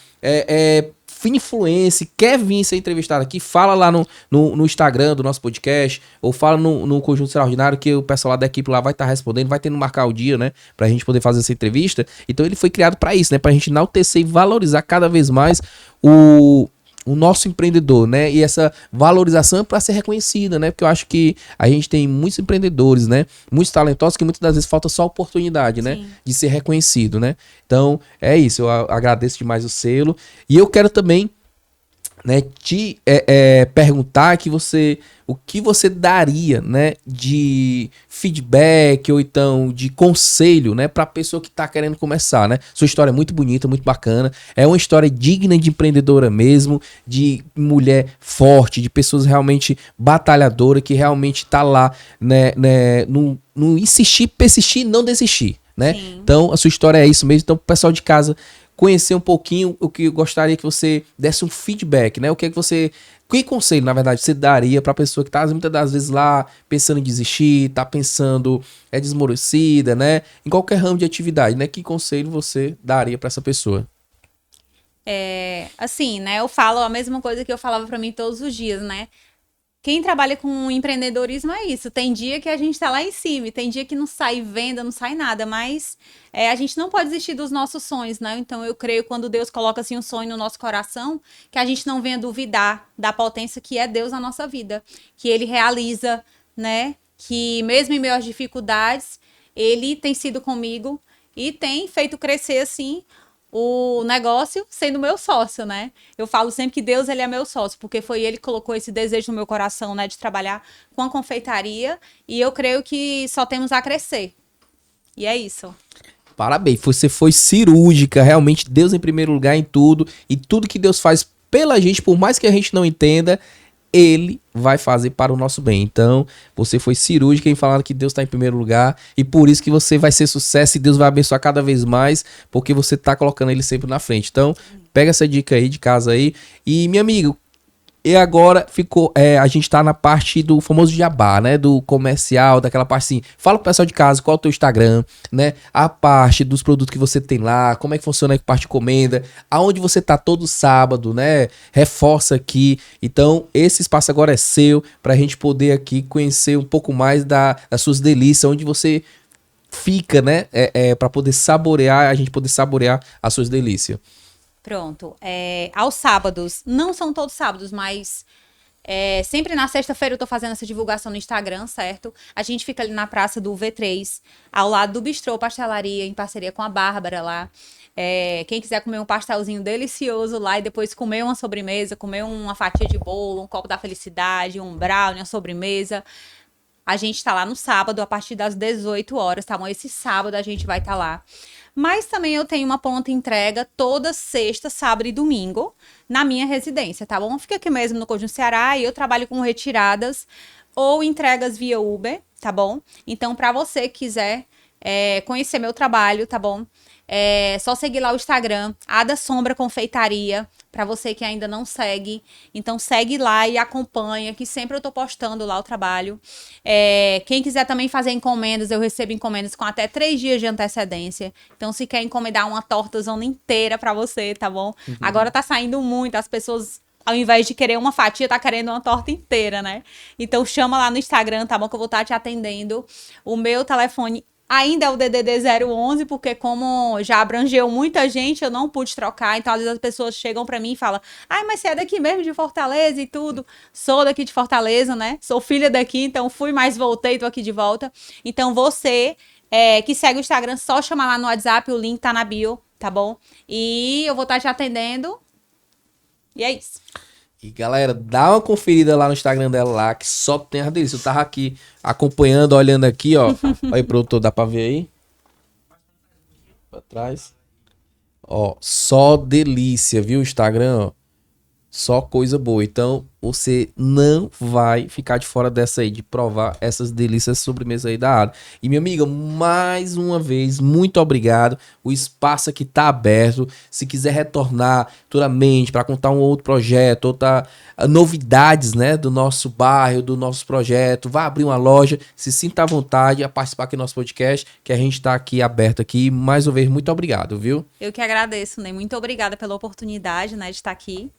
Speaker 1: influencer, quer vir ser entrevistado aqui, fala lá no Instagram do nosso podcast, ou fala no Conjunto Extraordinário, que o pessoal lá da equipe lá vai estar respondendo, vai tendo marcar o dia, né, pra gente poder fazer essa entrevista. Então ele foi criado pra isso, né, pra gente enaltecer e valorizar cada vez mais o nosso empreendedor, né? E essa valorização é para ser reconhecida, né? Porque eu acho que a gente tem muitos empreendedores, né? Muitos talentosos que muitas das vezes falta só oportunidade, né?
Speaker 2: Sim.
Speaker 1: De ser reconhecido, né? Então, é isso. Eu agradeço demais o selo. E eu quero também, né, te perguntar o que você daria, né, de feedback ou então de conselho, né, para pessoa que tá querendo começar, né? Sua história é muito bonita, muito bacana, é uma história digna de empreendedora mesmo, de mulher forte, de pessoas realmente batalhadora que realmente tá lá, né, no insistir, persistir e não desistir, né?
Speaker 2: Sim.
Speaker 1: Então, a sua história é isso mesmo. Então, pro pessoal de casa conhecer um pouquinho, o que eu gostaria que você desse um feedback, né? O que é que você... Que conselho, na verdade, você daria pra pessoa que tá muitas das vezes lá pensando em desistir, tá pensando, desmorecida, né? Em qualquer ramo de atividade, né? Que conselho você daria pra essa pessoa?
Speaker 2: Assim, né? Eu falo a mesma coisa que eu falava pra mim todos os dias, né? Quem trabalha com empreendedorismo é isso. Tem dia que a gente tá lá em cima, e tem dia que não sai venda, não sai nada, mas a gente não pode desistir dos nossos sonhos, né? Então eu creio quando Deus coloca assim um sonho no nosso coração, que a gente não venha duvidar da potência que é Deus na nossa vida, que Ele realiza, né? que mesmo em meio às dificuldades, ele tem sido comigo e tem feito crescer, assim, o negócio sendo meu sócio, né? Eu falo sempre que Deus, ele é meu sócio, porque foi ele que colocou esse desejo no meu coração, né, de trabalhar com a confeitaria, e eu creio que só temos a crescer. E é isso.
Speaker 1: Parabéns, você foi cirúrgica, realmente Deus em primeiro lugar em tudo, e tudo que Deus faz pela gente, por mais que a gente não entenda, ele vai fazer para o nosso bem. Então, você foi cirúrgica em falar que Deus está em primeiro lugar, e por isso que você vai ser sucesso e Deus vai abençoar cada vez mais, porque você está colocando ele sempre na frente. Então, pega essa dica aí de casa aí. E, minha amiga, e agora ficou, a gente tá na parte do famoso jabá, né? Do comercial, daquela parte assim. Fala pro pessoal de casa qual é o teu Instagram, né? A parte dos produtos que você tem lá, como é que funciona a parte de encomenda, aonde você tá todo sábado, né? Reforça aqui. Então, esse espaço agora é seu, pra gente poder aqui conhecer um pouco mais das suas delícias, onde você fica, né? Pra poder saborear, a gente poder saborear as suas delícias.
Speaker 2: Pronto. Aos sábados, não são todos sábados, mas sempre na sexta-feira eu tô fazendo essa divulgação no Instagram, certo? A gente fica ali na praça do V3, ao lado do Bistrô Pastelaria, em parceria com a Bárbara lá. Quem quiser comer um pastelzinho delicioso lá e depois comer uma sobremesa, comer uma fatia de bolo, um copo da felicidade, um brownie, uma sobremesa, a gente tá lá no sábado, a partir das 18 horas, tá bom? Esse sábado a gente vai estar lá. Mas também eu tenho uma pronta entrega toda sexta, sábado e domingo na minha residência, tá bom? Fica aqui mesmo no Conjunto Ceará e eu trabalho com retiradas ou entregas via Uber, tá bom? Então, para você que quiser conhecer meu trabalho, tá bom? Só seguir lá o Instagram, Ada Sombra Confeitaria, para você que ainda não segue. Então segue lá e acompanha, que sempre eu tô postando lá o trabalho. Quem quiser também fazer encomendas, eu recebo encomendas com até 3 dias de antecedência. Então se quer encomendar uma tortazona inteira para você, tá bom? Uhum. Agora tá saindo muito, as pessoas, ao invés de querer uma fatia, tá querendo uma torta inteira, né? Então chama lá no Instagram, tá bom? Que eu vou estar te atendendo. O meu telefone ainda é o DDD 011, porque como já abrangeu muita gente, eu não pude trocar. Então, às vezes as pessoas chegam pra mim e falam: ai, mas você é daqui mesmo, de Fortaleza e tudo. Sou daqui de Fortaleza, né? Sou filha daqui, então fui, mas voltei, tô aqui de volta. Então, você que segue o Instagram, só chamar lá no WhatsApp, o link tá na bio, tá bom? E eu vou estar te atendendo. E é isso.
Speaker 1: E galera, dá uma conferida lá no Instagram dela lá, que só tem a delícia. Eu tava aqui acompanhando, olhando aqui, ó. Olha aí, produtor, dá pra ver aí? Pra trás. Ó, só delícia, viu? O Instagram, ó. Só coisa boa. Então, você não vai ficar de fora dessa aí, de provar essas delícias sobremesas aí da Ada. E, minha amiga, mais uma vez, muito obrigado. O espaço aqui tá aberto. Se quiser retornar futuramente para contar um outro projeto, outra novidades, né, do nosso bairro, do nosso projeto, vai abrir uma loja, se sinta à vontade a participar aqui do nosso podcast, que a gente tá aqui aberto aqui. Mais uma vez, muito obrigado, viu?
Speaker 2: Eu que agradeço, Ney. Muito obrigada pela oportunidade, né, de estar aqui.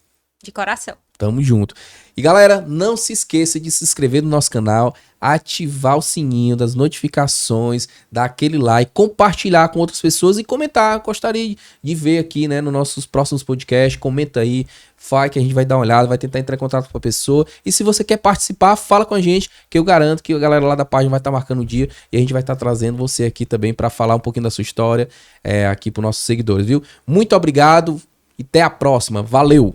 Speaker 2: De coração.
Speaker 1: Tamo junto. E galera, não se esqueça de se inscrever no nosso canal, ativar o sininho das notificações, dar aquele like, compartilhar com outras pessoas e comentar. Gostaria de ver aqui, né, nos nossos próximos podcasts. Comenta aí, fala que a gente vai dar uma olhada, vai tentar entrar em contato com a pessoa. E se você quer participar, fala com a gente, que eu garanto que a galera lá da página vai estar marcando o dia e a gente vai estar trazendo você aqui também para falar um pouquinho da sua história aqui para nossos seguidores, viu? Muito obrigado e até a próxima. Valeu!